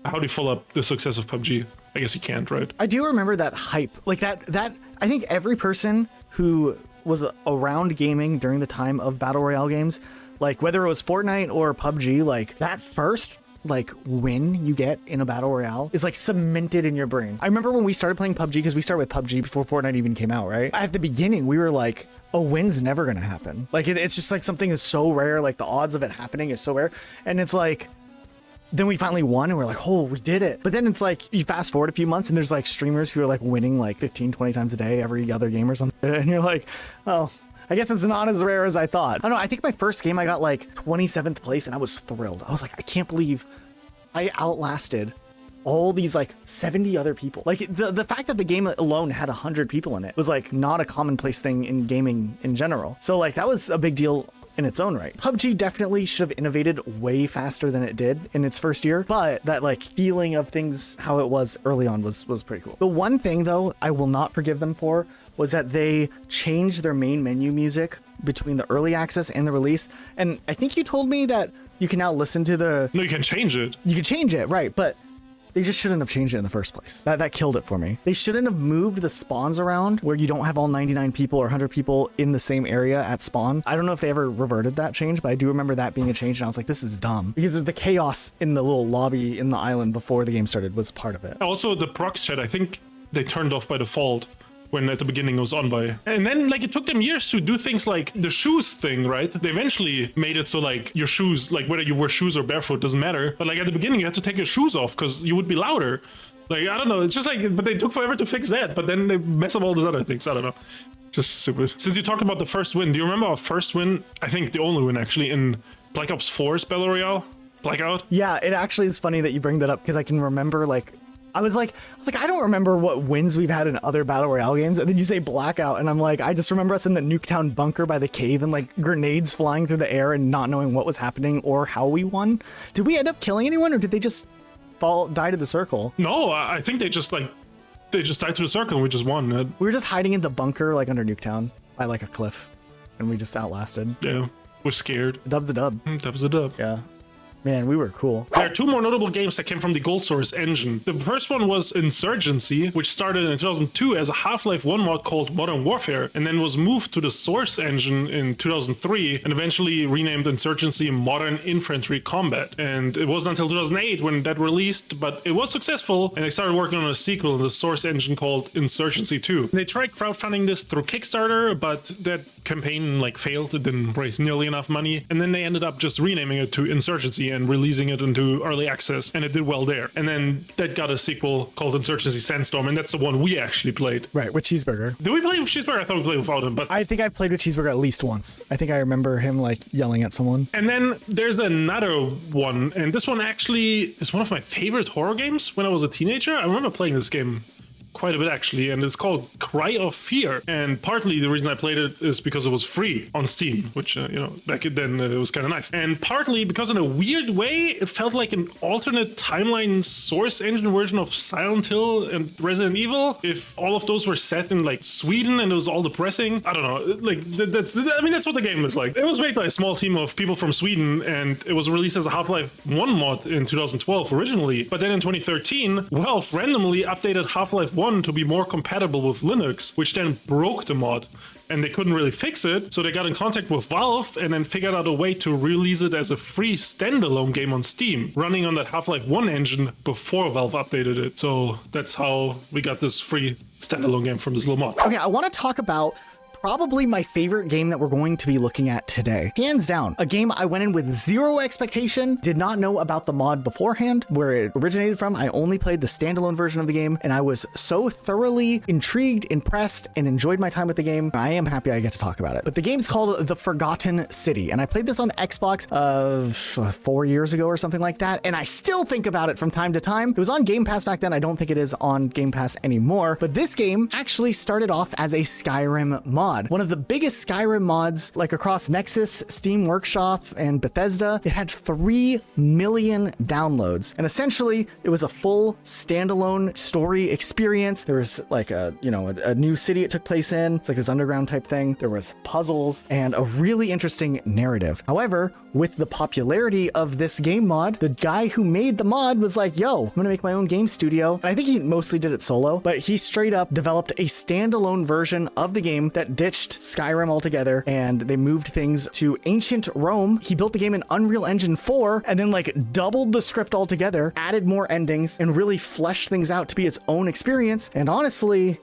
How do you follow up the success of PUBG? I guess you can't, right? I do remember that hype. Like that I think every person who was around gaming during the time of Battle Royale games, like whether it was Fortnite or PUBG, like that first like win you get in a Battle Royale is like cemented in your brain. I remember when we started playing PUBG, because we started with PUBG before Fortnite even came out, right? At the beginning, we were like, a win's never gonna happen. Like it's just like something is so rare, like the odds of it happening is so rare. And it's like, then we finally won and we're like, oh, we did it. But then it's like, you fast forward a few months and there's like streamers who are like winning like 15, 20 times a day, every other game or something. And you're like, oh, I guess it's not as rare as I thought. I don't know. I think my first game I got like 27th place and I was thrilled. I was like, I can't believe I outlasted all these like 70 other people. Like the fact that the game alone had 100 people in it was like not a commonplace thing in gaming in general. So like that was a big deal in its own right. PUBG definitely should have innovated way faster than it did in its first year, but that like feeling of things how it was early on was pretty cool. The one thing though I will not forgive them for was that they changed their main menu music between the early access and the release. And I think you told me that you can now listen to the... No, you can change it. You can change it, right, but they just shouldn't have changed it in the first place. That killed it for me. They shouldn't have moved the spawns around where you don't have all 99 people or 100 people in the same area at spawn. I don't know if they ever reverted that change, but I do remember that being a change, and I was like, this is dumb. Because the chaos in the little lobby in the island before the game started was part of it. Also, the prox chat, I think they turned off by default when at the beginning it was on by. And then like it took them years to do things like the shoes thing, right? They eventually made it so like your shoes, like whether you wear shoes or barefoot doesn't matter. But like at the beginning you had to take your shoes off because you would be louder. Like, I don't know. It's just like, but they took forever to fix that. But then they mess up all these other things. I don't know. Just stupid. Since you talked about the first win, do you remember our first win? I think the only win actually in Black Ops 4's Battle Royale? Blackout? Yeah, it actually is funny that you bring that up because I can remember like, I was like, I don't remember what wins we've had in other Battle Royale games. And then you say Blackout, and I'm like, I just remember us in the Nuketown bunker by the cave and like grenades flying through the air and not knowing what was happening or how we won. Did we end up killing anyone, or did they just die to the circle? No, I think they just died to the circle and we just won. We were just hiding in the bunker like under Nuketown by like a cliff, and we just outlasted. Yeah, we're scared. A dub's a dub. Dub's a dub. Yeah. Man, we were cool. There are two more notable games that came from the Gold Source engine. The first one was Insurgency, which started in 2002 as a Half-Life 1 mod called Modern Warfare, and then was moved to the Source engine in 2003, and eventually renamed Insurgency Modern Infantry Combat. And it wasn't until 2008 when that released, but it was successful, and they started working on a sequel in the Source engine called Insurgency 2. They tried crowdfunding this through Kickstarter, but that campaign failed. It didn't raise nearly enough money, and then they ended up just renaming it to Insurgency and releasing it into early access, and it did well there. And then that got a sequel called Insurgency Sandstorm, and that's the one we actually played. Right, with Cheeseburger. Did we play with Cheeseburger? I thought we played without him, but I think I played with Cheeseburger at least once. I think I remember him yelling at someone. And then there's another one, and this one actually is one of my favorite horror games when I was a teenager. I remember playing this game quite a bit actually, and it's called Cry of Fear. And partly the reason I played it is because it was free on Steam, which back then it was kind of nice. And partly because in a weird way it felt like an alternate timeline Source engine version of Silent Hill and Resident Evil. If all of those were set in Sweden and it was all depressing, I don't know. That's what the game is like. It was made by a small team of people from Sweden, and it was released as a Half-Life 1 mod in 2012 originally. But then in 2013, Valve randomly updated Half-Life 1 to be more compatible with Linux, which then broke the mod, and they couldn't really fix it. So they got in contact with Valve and then figured out a way to release it as a free standalone game on Steam, running on that Half-Life 1 engine before Valve updated it. So that's how we got this free standalone game from this little mod. Okay, I want to talk about probably my favorite game that we're going to be looking at today. Hands down, a game I went in with zero expectation, did not know about the mod beforehand, where it originated from. I only played the standalone version of the game, and I was so thoroughly intrigued, impressed, and enjoyed my time with the game. I am happy I get to talk about it. But the game's called The Forgotten City, and I played this on Xbox 4 years ago or something like that, and I still think about it from time to time. It was on Game Pass back then. I don't think it is on Game Pass anymore, but this game actually started off as a Skyrim mod. One of the biggest Skyrim mods, across Nexus, Steam Workshop, and Bethesda. It had 3 million downloads, and essentially it was a full standalone story experience. There was a new city it took place in. It's like this underground type thing. There was puzzles and a really interesting narrative. However, with the popularity of this game mod, the guy who made the mod was like, yo, I'm gonna make my own game studio. And I think he mostly did it solo, but he straight up developed a standalone version of the game that ditched Skyrim altogether, and they moved things to ancient Rome. He built the game in Unreal Engine 4 and then doubled the script altogether, added more endings, and really fleshed things out to be its own experience. And honestly,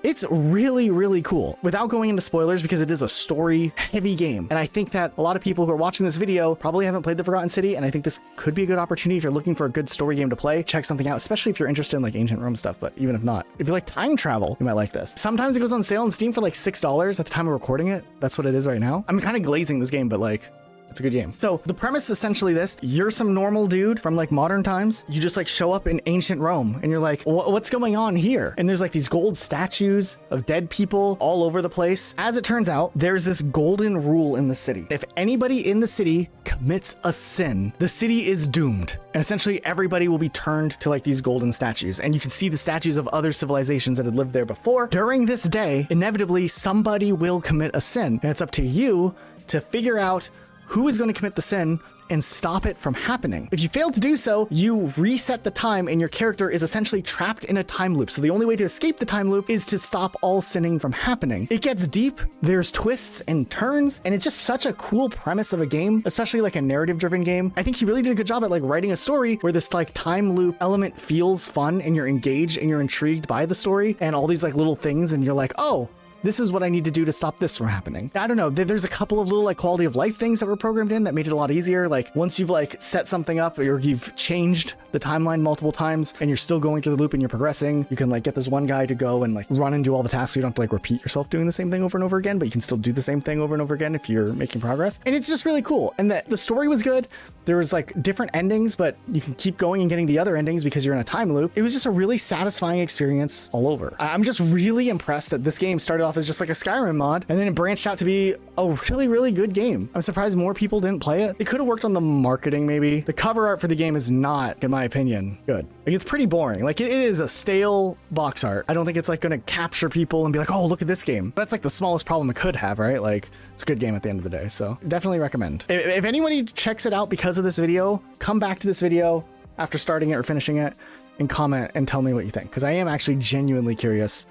It's really, really cool. Without going into spoilers, because it is a story-heavy game. And I think that a lot of people who are watching this video probably haven't played The Forgotten City, and I think this could be a good opportunity if you're looking for a good story game to play. Check something out, especially if you're interested in like ancient Rome stuff, but even if not. If you like time travel, you might like this. Sometimes it goes on sale on Steam for like $6 at the time of recording it. That's what it is right now. I'm kind of glazing this game, but like, it's a good game. So the premise is essentially this: you're some normal dude from like modern times. You just like show up in ancient Rome and you're like, what's going on here? And there's like these gold statues of dead people all over the place. As it turns out, there's this golden rule in the city. If anybody in the city commits a sin, the city is doomed. And essentially everybody will be turned to like these golden statues. And you can see the statues of other civilizations that had lived there before. During this day, inevitably somebody will commit a sin. And it's up to you to figure out who is going to commit the sin and stop it from happening. If you fail to do so, you reset the time and your character is essentially trapped in a time loop. So the only way to escape the time loop is to stop all sinning from happening. It gets deep, there's twists and turns, and it's just such a cool premise of a game, especially like a narrative driven game. I think he really did a good job at like writing a story where this like time loop element feels fun and you're engaged and you're intrigued by the story and all these like little things, and you're like, oh, this is what I need to do to stop this from happening. I don't know. There's a couple of little like quality of life things that were programmed in that made it a lot easier. Like once you've like set something up or you've changed the timeline multiple times and you're still going through the loop and you're progressing, you can like get this one guy to go and like run and do all the tasks. So you don't have to like repeat yourself doing the same thing over and over again, but you can still do the same thing over and over again if you're making progress. And it's just really cool. And the story was good. There was like different endings, but you can keep going and getting the other endings because you're in a time loop. It was just a really satisfying experience all over. I'm just really impressed that this game started off as just like a Skyrim mod, and then it branched out to be a really, really good game. I'm surprised more people didn't play it. It could have worked on the marketing maybe. The cover art for the game is not, in my opinion, good. Like it's pretty boring. Like it is a stale box art. I don't think it's like going to capture people and be like, oh, look at this game. That's like the smallest problem it could have, right? Like it's a good game at the end of the day. So definitely recommend. If anybody checks it out because of this video, come back to this video after starting it or finishing it and comment and tell me what you think. Because I am actually genuinely curious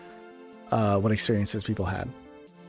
what experiences people had.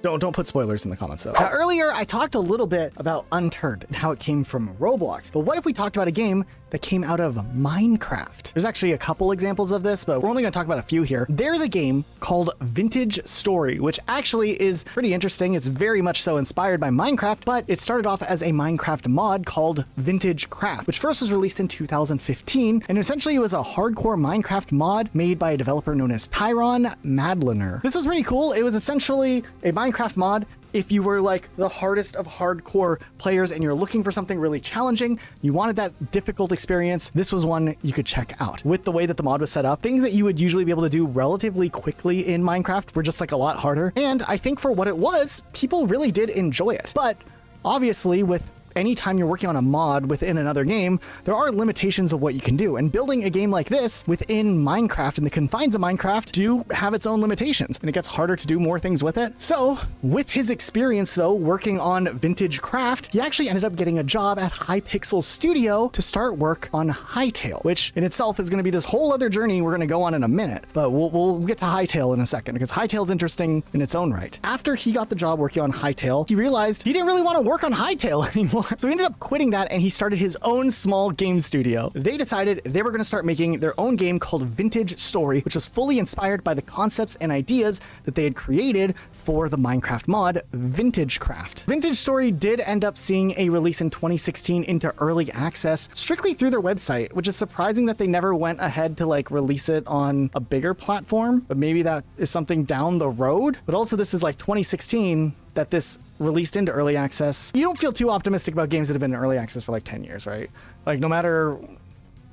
Don't put spoilers in the comments though. Now, earlier I talked a little bit about Unturned and how it came from Roblox, but what if we talked about a game that came out of Minecraft? There's actually a couple examples of this, but we're only gonna talk about a few here. There's a game called Vintage Story, which actually is pretty interesting. It's very much so inspired by Minecraft, but it started off as a Minecraft mod called Vintage Craft, which first was released in 2015, and essentially it was a hardcore Minecraft mod made by a developer known as Tyron Madliner. This was pretty cool. It was essentially a Minecraft mod. If you were like the hardest of hardcore players and you're looking for something really challenging, you wanted that difficult experience, this was one you could check out. With the way that the mod was set up, things that you would usually be able to do relatively quickly in Minecraft were just like a lot harder. And I think for what it was, people really did enjoy it. But obviously with anytime you're working on a mod within another game, there are limitations of what you can do. And building a game like this within Minecraft and the confines of Minecraft do have its own limitations, and it gets harder to do more things with it. So with his experience though, working on Vintage Craft, he actually ended up getting a job at Hypixel Studio to start work on Hytale, which in itself is going to be this whole other journey we're going to go on in a minute, but we'll get to Hytale in a second because Hytale's interesting in its own right. After he got the job working on Hytale, he realized he didn't really want to work on Hytale anymore. So he ended up quitting that and he started his own small game studio. They decided they were going to start making their own game called Vintage Story, which was fully inspired by the concepts and ideas that they had created for the Minecraft mod Vintage Craft. Vintage Story did end up seeing a release in 2016 into early access strictly through their website, which is surprising that they never went ahead to like release it on a bigger platform, but maybe that is something down the road. But also this is like 2016 that this released into early access. You don't feel too optimistic about games that have been in early access for like 10 years, right? Like no matter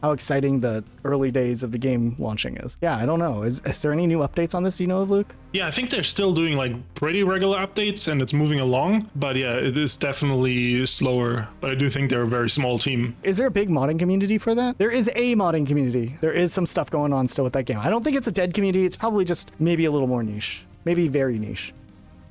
how exciting the early days of the game launching is. Yeah, I don't know. Is there any new updates on this? Do you know of, Luke? Yeah, I think they're still doing like pretty regular updates and it's moving along, but yeah, it is definitely slower, but I do think they're a very small team. Is there a big modding community for that? There is a modding community. There is some stuff going on still with that game. I don't think it's a dead community. It's probably just maybe a little more niche, maybe very niche,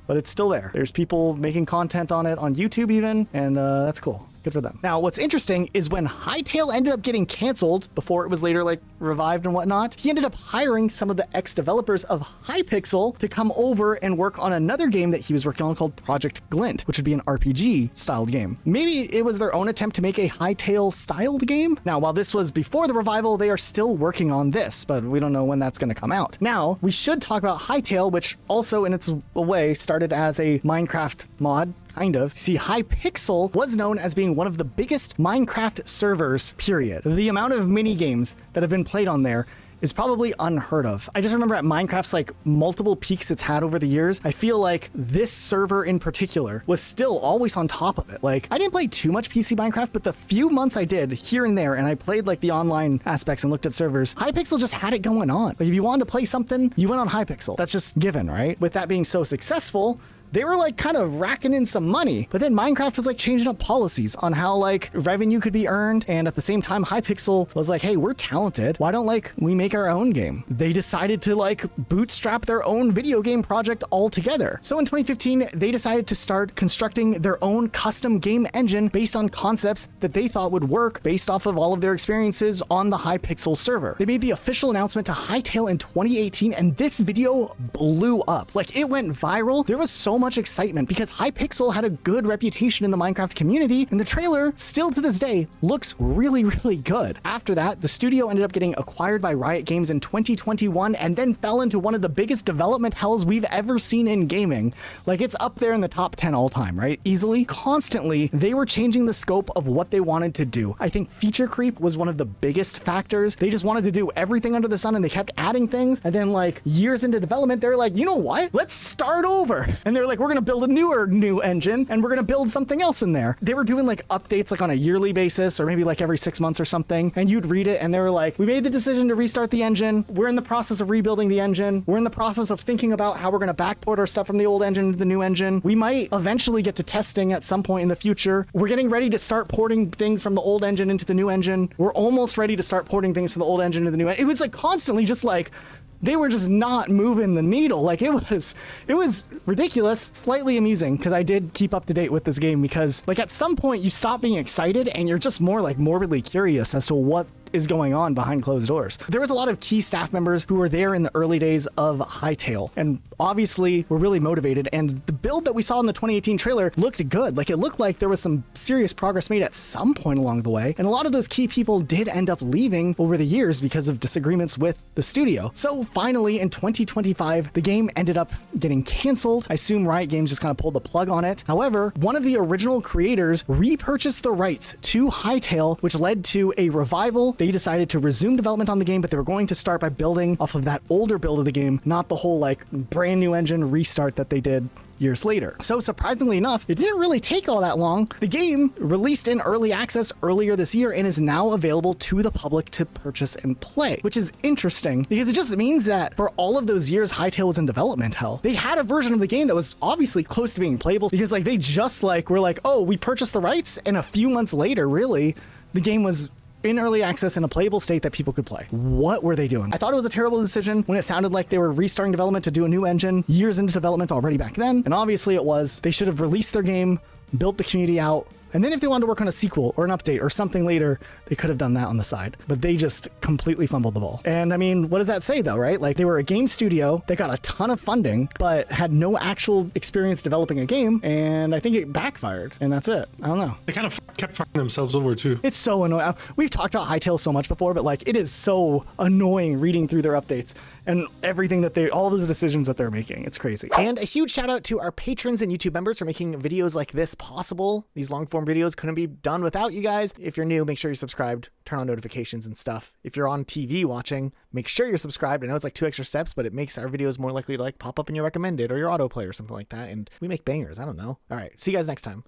but it's still there. There's people making content on it on YouTube even, and that's cool. Good for them. Now, what's interesting is when Hytale ended up getting canceled before it was later like revived and whatnot, he ended up hiring some of the ex-developers of Hypixel to come over and work on another game that he was working on called Project Glint, which would be an RPG styled game. Maybe it was their own attempt to make a Hytale styled game. Now, while this was before the revival, they are still working on this, but we don't know when that's going to come out. Now, we should talk about Hytale, which also in its way started as a Minecraft mod. Kind of. See, Hypixel was known as being one of the biggest Minecraft servers, period. The amount of mini games that have been played on there is probably unheard of. I just remember at Minecraft's like multiple peaks it's had over the years, I feel like this server in particular was still always on top of it. Like, I didn't play too much PC Minecraft, but the few months I did here and there, and I played like the online aspects and looked at servers, Hypixel just had it going on. Like, if you wanted to play something, you went on Hypixel. That's just given, right? With that being so successful, they were like kind of racking in some money, but then Minecraft was like changing up policies on how like revenue could be earned. And at the same time, Hypixel was like, hey, we're talented. Why don't like we make our own game? They decided to like bootstrap their own video game project altogether. So in 2015, they decided to start constructing their own custom game engine based on concepts that they thought would work based off of all of their experiences on the Hypixel server. They made the official announcement to Hytale in 2018, and this video blew up. Like, it went viral. There was so much excitement because Hypixel had a good reputation in the Minecraft community, and the trailer still to this day looks really, really good. After that, the studio ended up getting acquired by Riot Games in 2021 and then fell into one of the biggest development hells we've ever seen in gaming. Like, it's up there in the top 10 all time, right? Easily. Constantly, they were changing the scope of what they wanted to do. I think feature creep was one of the biggest factors. They just wanted to do everything under the sun, and they kept adding things. And then like years into development, they're like, you know what? Let's start over. And they're like, we're gonna build a new engine, and we're gonna build something else in there. They were doing like updates like on a yearly basis, or maybe like every 6 months or something, and you'd read it and they were like, we made the decision to restart the engine. We're in the process of rebuilding the engine. We're in the process of thinking about how we're gonna backport our stuff from the old engine to the new engine. We might eventually get to testing at some point in the future. We're getting ready to start porting things from the old engine into the new engine. We're almost ready to start porting things from the old engine to the new engine. It was like constantly just like, they were just not moving the needle. Like, it was ridiculous, slightly amusing, because I did keep up to date with this game, because like at some point you stop being excited and you're just more like morbidly curious as to what is going on behind closed doors. There was a lot of key staff members who were there in the early days of Hytale, and obviously were really motivated, and the build that we saw in the 2018 trailer looked good. Like, it looked like there was some serious progress made at some point along the way, and a lot of those key people did end up leaving over the years because of disagreements with the studio. So finally in 2025, the game ended up getting canceled. I assume Riot Games just kind of pulled the plug on it. However, one of the original creators repurchased the rights to Hytale, which led to a revival. They decided to resume development on the game, but they were going to start by building off of that older build of the game, not the whole like brand new engine restart that they did years later. So surprisingly enough, it didn't really take all that long. The game released in early access earlier this year and is now available to the public to purchase and play, which is interesting because it just means that for all of those years Hytale was in development hell, they had a version of the game that was obviously close to being playable, because like they just like were like, oh, we purchased the rights, and a few months later, really, the game was in early access in a playable state that people could play. What were they doing? I thought it was a terrible decision when it sounded like they were restarting development to do a new engine years into development already back then. And obviously it was. They should have released their game, built the community out, and then if they wanted to work on a sequel or an update or something later, they could have done that on the side. But they just completely fumbled the ball. And I mean, what does that say though, right? Like, they were a game studio, they got a ton of funding, but had no actual experience developing a game, and I think it backfired, and that's it. I don't know. They kind of kept fucking themselves over too. It's so annoying. We've talked about Hytale so much before, but like, it is so annoying reading through their updates and everything that all those decisions that they're making. It's crazy. And a huge shout out to our patrons and YouTube members for making videos like this possible. These long form videos couldn't be done without you guys. If you're new, make sure you're subscribed, turn on notifications and stuff. If you're on TV watching, make sure you're subscribed. I know it's like 2 extra steps, but it makes our videos more likely to like pop up in your recommended or your autoplay or something like that. And we make bangers. I don't know. All right. See you guys next time.